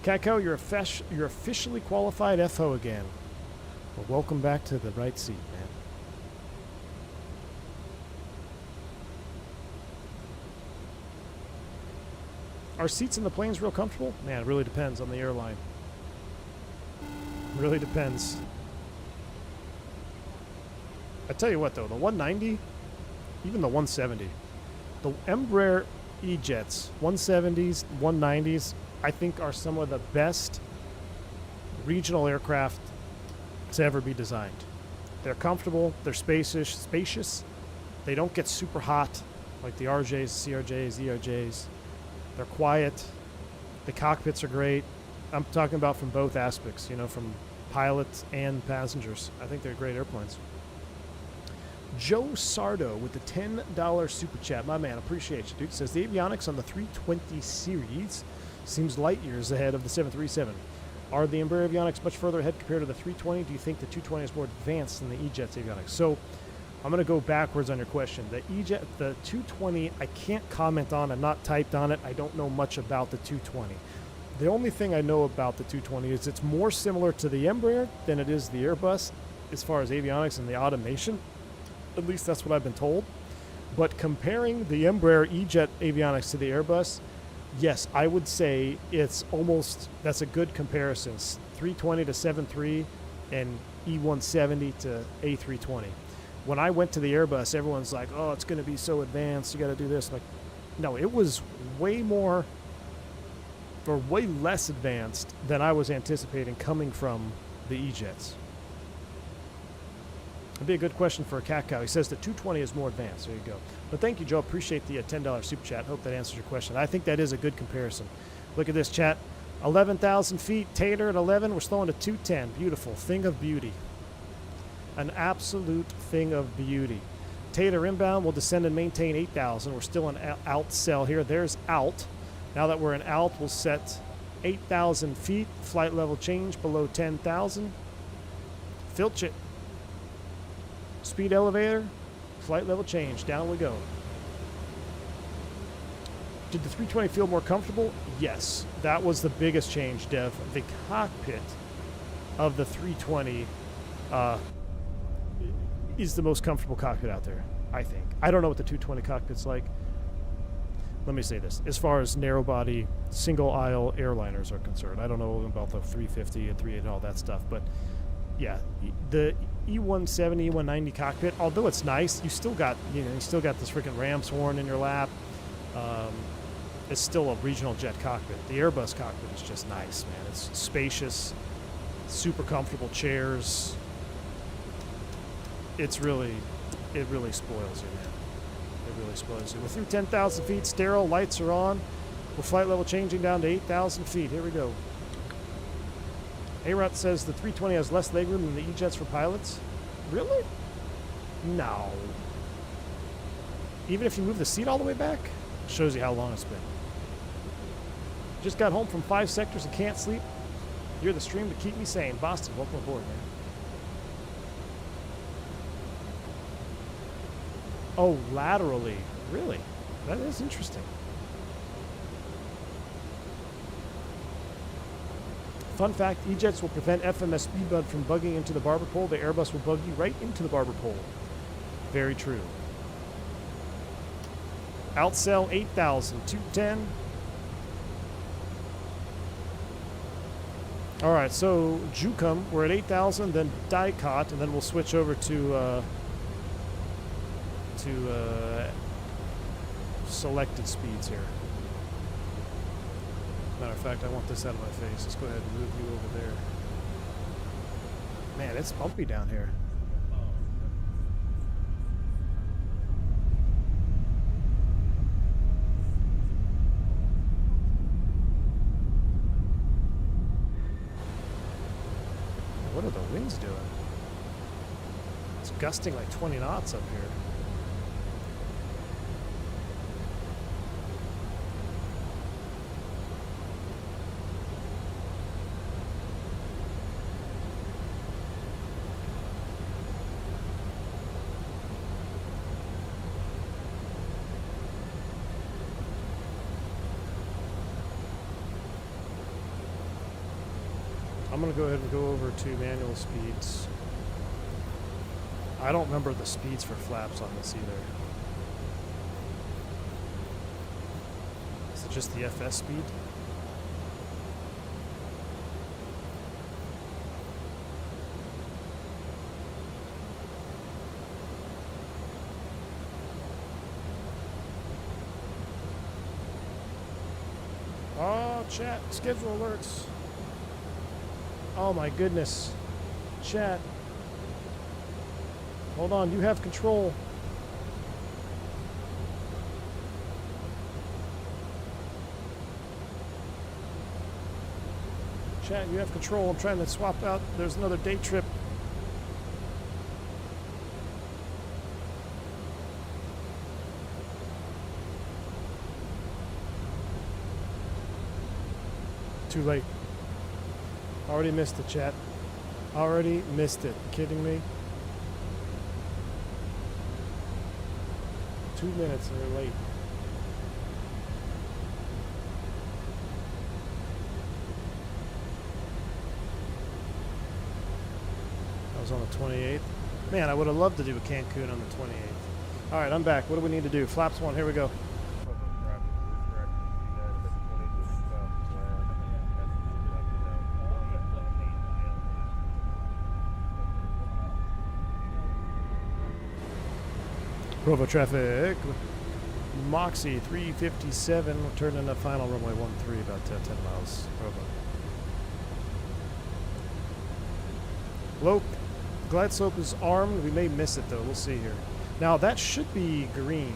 Cacao, you're officially qualified FO again. Well, welcome back to the right seat, man. Are seats in the planes real comfortable? Man, it really depends on the airline. Really depends. I tell you what, though, the 190, even the 170, the Embraer E-Jets, 170s, 190s, I think are some of the best regional aircraft to ever be designed. They're comfortable, they're spacious. They don't get super hot like the RJs, CRJs, ERJs. They're quiet. The cockpits are great. I'm talking about from both aspects, you know, from pilots and passengers. I think they're great airplanes. Joe Sardo with the $10 super chat. My man, appreciate you, dude. Says the avionics on the 320 series seems light years ahead of the 737. Are the Embraer avionics much further ahead compared to the 320? Do you think the 220 is more advanced than the E-Jet's avionics? So I'm going to go backwards on your question. The E-Jet, the 220, I can't comment on. I'm not typed on it. I don't know much about the 220. The only thing I know about the 220 is it's more similar to the Embraer than it is the Airbus as far as avionics and the automation. At least that's what I've been told. But comparing the Embraer E-Jet avionics to the Airbus, yes, I would say it's almost, that's a good comparison. 320 to 73 and E170 to A320. When I went to the Airbus, everyone's like, oh, it's going to be so advanced. You got to do this. Like, no, it was way more or way less advanced than I was anticipating coming from the E-jets. That'd be a good question for a cat cow. He says that 220 is more advanced. There you go. But thank you, Joe. Appreciate the $10 super chat. Hope that answers your question. I think that is a good comparison. Look at this, chat. 11,000 feet. Tater at 11. We're slowing to 210. Beautiful. Thing of beauty. An absolute thing of beauty. Tater inbound will descend and maintain 8,000. We're still in alt cell here. There's alt. Now that we're in alt, we'll set 8,000 feet. Flight level change below 10,000. Filch it. Speed elevator. Flight level change. Down we go. Did the 320 feel more comfortable? Yes. That was the biggest change, Dev. The cockpit of the 320 is the most comfortable cockpit out there, I think. I don't know what the 220 cockpit's like. Let me say this. As far as narrow-body, single-aisle airliners are concerned, I don't know about the 350 and 380 and all that stuff, but yeah, the E170, E190 cockpit, although it's nice, you still got this freaking ram's horn in your lap. It's still a regional jet cockpit. The Airbus cockpit is just nice, man. It's spacious, super comfortable chairs. It really spoils you, man. It really spoils you. We're through 10,000 feet, sterile, lights are on. We're flight level changing down to 8,000 feet. Here we go. A-Rut says the 320 has less legroom than the E-jets for pilots. Really? No. Even if you move the seat all the way back? Shows you how long it's been. Just got home from 5 sectors and can't sleep. You're the stream to keep me sane. Boston, welcome aboard, man. Oh, laterally. Really? That is interesting. Fun fact, E-jets will prevent FMS Speedbud from bugging into the barber pole. The Airbus will bug you right into the barber pole. Very true. Outcell 8,000, 210. All right, so Jukum, we're at 8,000, then Dicot, and then we'll switch over to selected speeds here. Matter of fact, I want this out of my face. Let's go ahead and move you over there. Man, it's bumpy down here. What are the winds doing? It's gusting like 20 knots up here. I'm going to go ahead and go over to manual speeds. I don't remember the speeds for flaps on this either. Is it just the FS speed? Oh, chat, schedule alerts. Oh my goodness. Chat. Hold on, you have control. Chat, you have control. I'm trying to swap out. There's another day trip. Too late. Already missed it, chat. Already missed it. Kidding me? 2 minutes and they're late. I was on the 28th. Man, I would have loved to do a Cancun on the 28th. All right, I'm back. What do we need to do? Flaps 1, here we go. Provo traffic. Moxie 357, we're turning to final runway 13, about 10 miles over. Low glide slope is armed. We may miss it though. We'll see here. Now that should be green.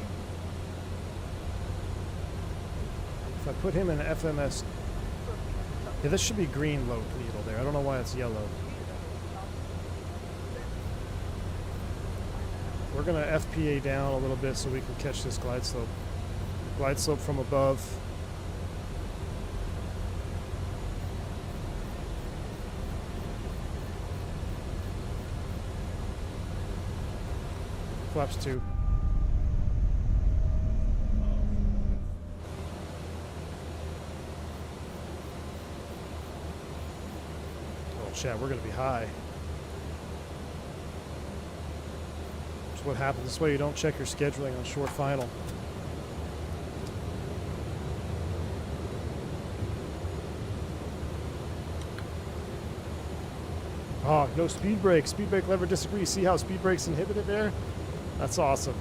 If I put him in FMS, yeah, this should be green low needle there. I don't know why it's yellow. We're gonna FPA down a little bit so we can catch this glide slope. Glide slope from above. Flaps 2. Oh, chat, we're gonna be high. That's what happens. This way you don't check your scheduling on short final. Oh, no speed brake. Speed brake lever disagree. See how speed brake's inhibited there? That's awesome.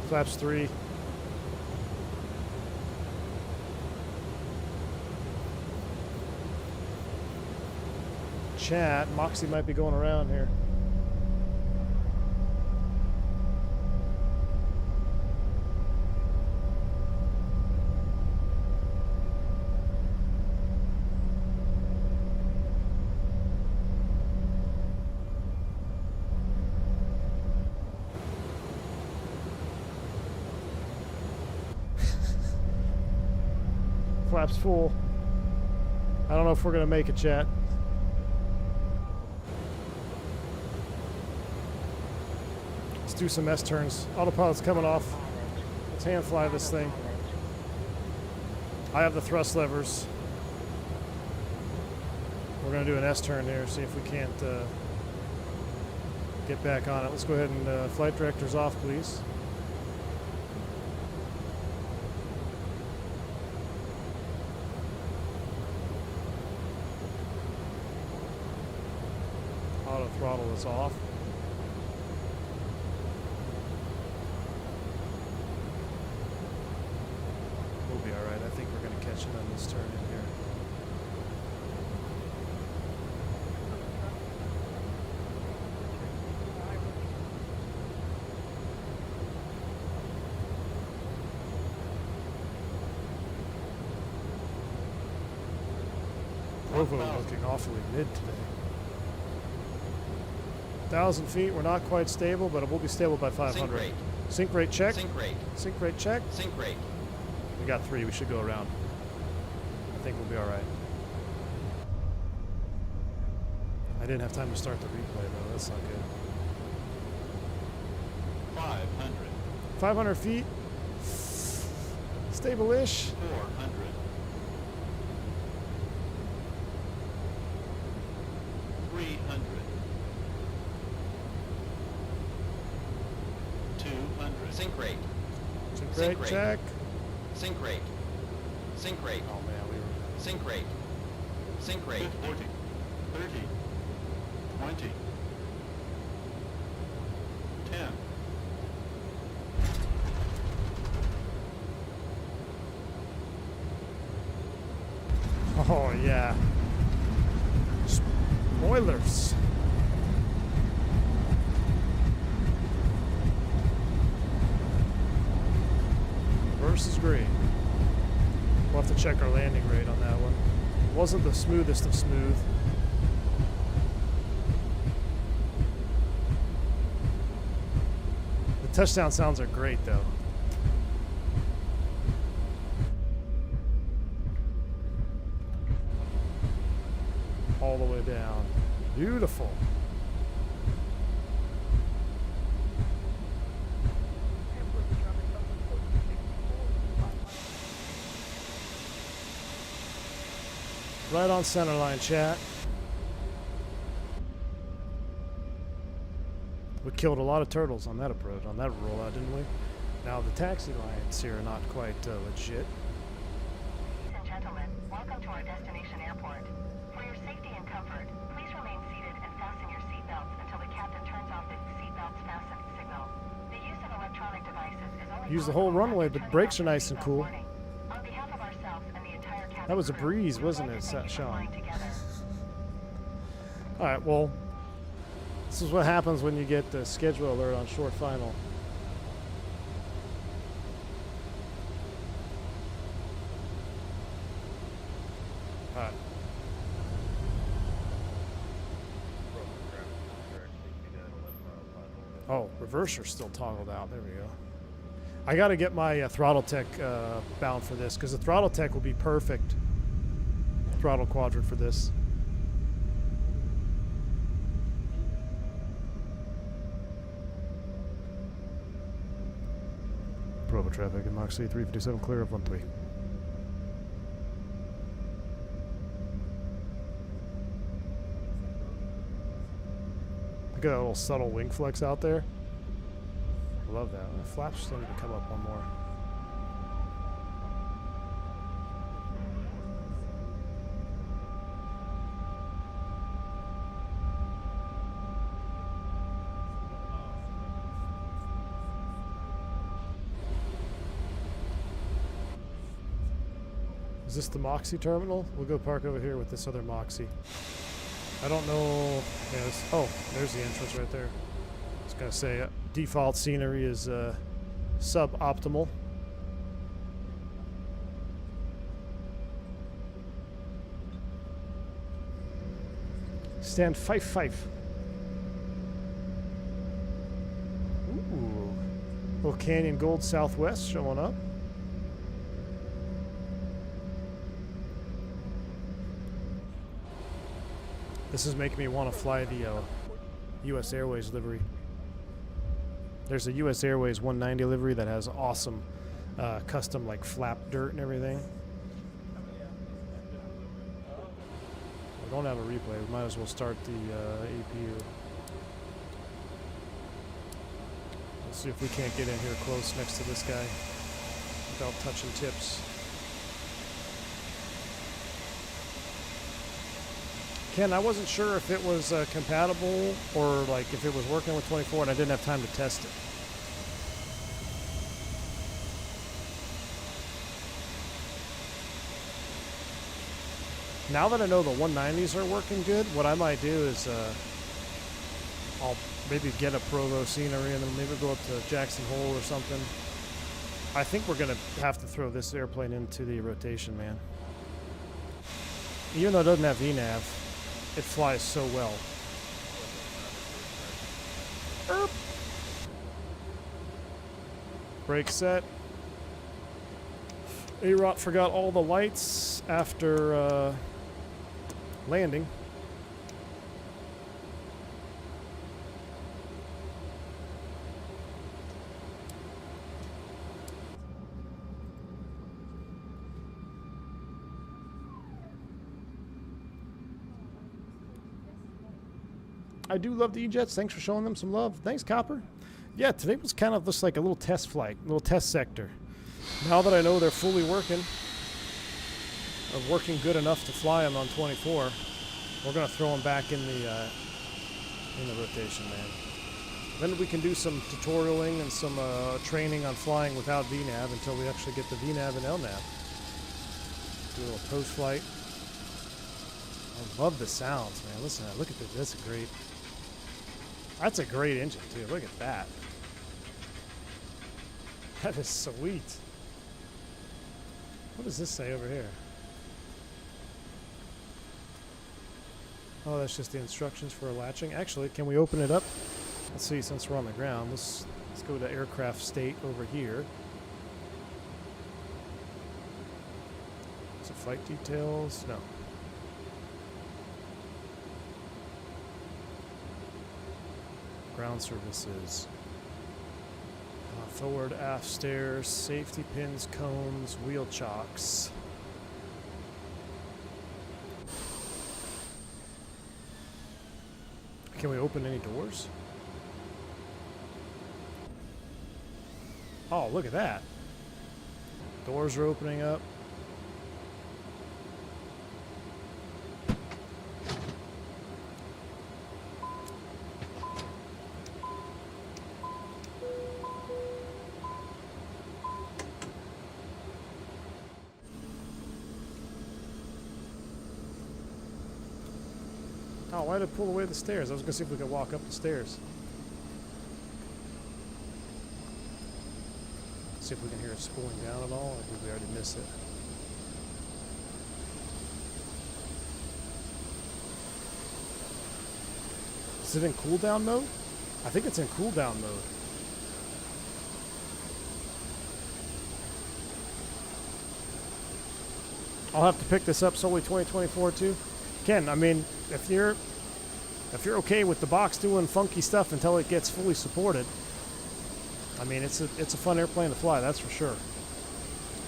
Flaps 3. Chat, Moxie might be going around here. Flaps full. I don't know if we're gonna make it, chat. Let's do some S turns. Autopilot's coming off. Let's hand fly this thing. I have the thrust levers. We're gonna do an S turn here, see if we can't get back on it. Let's go ahead and flight director's off, please. Auto throttle is off. We'll be alright. I think we're going to catch it on this turn in here. Provo looking awfully mid today. 1,000 feet, we're not quite stable, but it will be stable by 500. Sync rate. Sync rate check. Sync rate. Sync rate check. Sync rate. We got 3, we should go around. I think we'll be alright. I didn't have time to start the replay though, that's not good. 500. 500 feet. Stable-ish. 400. 300. 200. Sync rate. Sync rate check. Sync rate. Sync rate. Oh man, we were... Sync rate. Sync rate. 40, 30, 20, 10. Oh yeah. Spoilers. Reverse is green. We'll have to check our landing rate on that one. Wasn't the smoothest of smooth. The touchdown sounds are great though. All the way down. Beautiful. Right on center line, chat. We killed a lot of turtles on that approach, on that rollout, didn't we? Now the taxi lines here are not quite legit. Ladies and gentlemen, welcome to our destination airport. For your safety and comfort, please remain seated and fasten your seatbelts until the captain turns off the seatbelts fasten signal. The use of electronic devices is only use the whole runway, but the brakes are nice and cool. That was a breeze, wasn't it, Sean? Alright, well, this is what happens when you get the schedule alert on short final. Alright. Oh, reverser's still toggled out. There we go. I got to get my Throttletek bound for this, because the Throttletek will be perfect throttle quadrant for this. Provo traffic in Mach C 357 clear of 13. Look at that little subtle wing flex out there. I love that. The flaps still need to come up one more. Is this the Moxie terminal? We'll go park over here with this other Moxie. I don't know. Yes. Oh, there's the entrance right there. I was gonna say default scenery is suboptimal. Stand 5-5. Ooh, little Canyon Gold Southwest showing up. This is making me want to fly the U.S. Airways livery. There's a U.S. Airways 190 livery that has awesome custom like flap dirt and everything. We don't have a replay. We might as well start the APU. Let's see if we can't get in here close next to this guy without touching tips. Ken, I wasn't sure if it was compatible or like if it was working with 24 and I didn't have time to test it. Now that I know the 190s are working good, what I might do is I'll maybe get a Provo scenery and then maybe go up to Jackson Hole or something. I think we're going to have to throw this airplane into the rotation, man. Even though it doesn't have VNAV. It flies so well. Erp. Brake set. A-Rot forgot all the lights after landing. I do love the Ejets. Thanks for showing them some love. Thanks, Copper. Yeah, today was kind of just like a little test flight, little test sector. Now that I know they're fully working, or working good enough to fly them on 24, we're going to throw them back in the rotation, man. Then we can do some tutorialing and some training on flying without VNAV until we actually get the VNAV and LNAV. Do a little post-flight. I love the sounds, man. Listen, look at this. That's a great. That's a great engine, too. Look at that. That is sweet. What does this say over here? Oh, that's just the instructions for latching. Actually, can we open it up? Let's see, since we're on the ground. Let's go to aircraft state over here. Is it flight details? No. Ground services. Forward, aft stairs, safety pins, cones, wheel chocks. Can we open any doors? Oh, look at that. Doors are opening up. Oh, why did it pull away the stairs? I was going to see if we could walk up the stairs. See if we can hear it cooling down at all, or did we already miss it? Is it in cooldown mode? I think it's in cooldown mode. I'll have to pick this up solely 2024 too. Ken, I mean, if you're okay with the box doing funky stuff until it gets fully supported, I mean, it's a fun airplane to fly, that's for sure.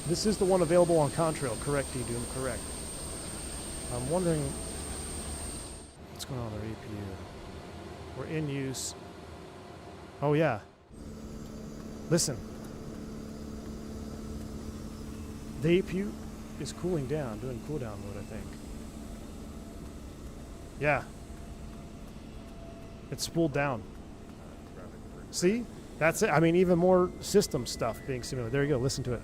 This is the one available on Contrail, correct, D-Doom, correct. I'm wondering what's going on with our APU. We're in use. Oh yeah. Listen. The APU is cooling down, doing cooldown mode, I think. Yeah. It's spooled down. See? That's it. I mean, even more system stuff being simulated. There you go. Listen to it.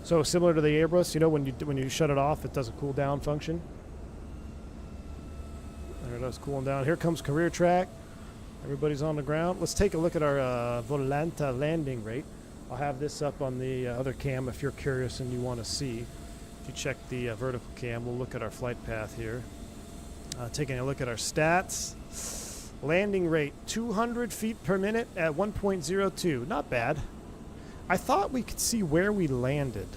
So similar to the Airbus, you know, when you shut it off, it does a cool down function. There it is, cooling down. Here comes career track. Everybody's on the ground. Let's take a look at our Volanta landing rate. I'll have this up on the other cam if you're curious and you want to see. If you check the vertical cam, we'll look at our flight path here. Taking a look at our stats. Landing rate, 200 feet per minute at 1.02. Not bad. I thought we could see where we landed,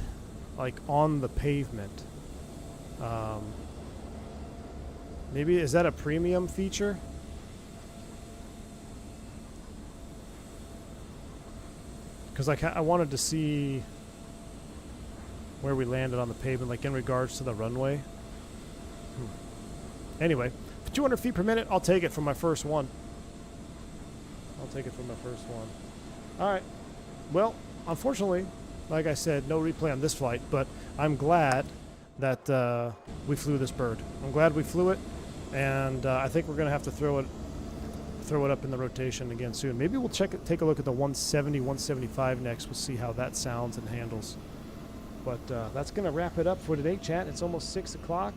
like on the pavement. Maybe, is that a premium feature? Because I wanted to see where we landed on the pavement, like in regards to the runway. Anyway, 200 feet per minute, I'll take it for my first one. All right. Well, unfortunately, like I said, no replay on this flight, but I'm glad that we flew this bird. I'm glad we flew it, and I think we're going to have to throw it up in the rotation again soon. Maybe we'll take a look at the 170, 175 next. We'll see how that sounds and handles. But that's going to wrap it up for today, chat. It's almost 6 o'clock.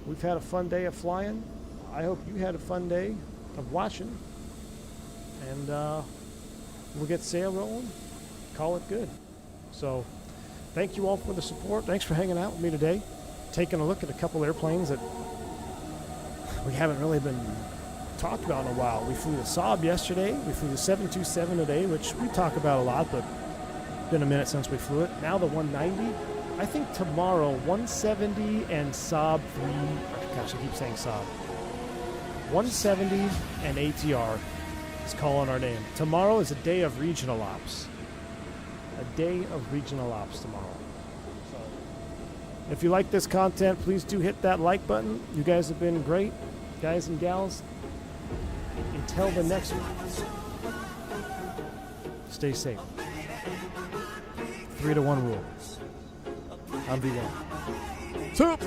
We've had a fun day of flying. I hope you had a fun day of watching. And we'll get sail rolling. Call it good. So thank you all for the support. Thanks for hanging out with me today. Taking a look at a couple airplanes that we haven't really been talked about in a while. We flew the Saab yesterday. We flew the 727 today, which we talk about a lot, but it's been a minute since we flew it. Now the 190. I think tomorrow 170 and Saab 3. Gosh, I keep saying Saab. 170 and ATR is calling our name. Tomorrow is a day of regional ops. A day of regional ops tomorrow. So, if you like this content, please do hit that like button. You guys have been great, guys and gals. Until the next one, stay safe. 3-to-1 rule. I'm V1. Soup!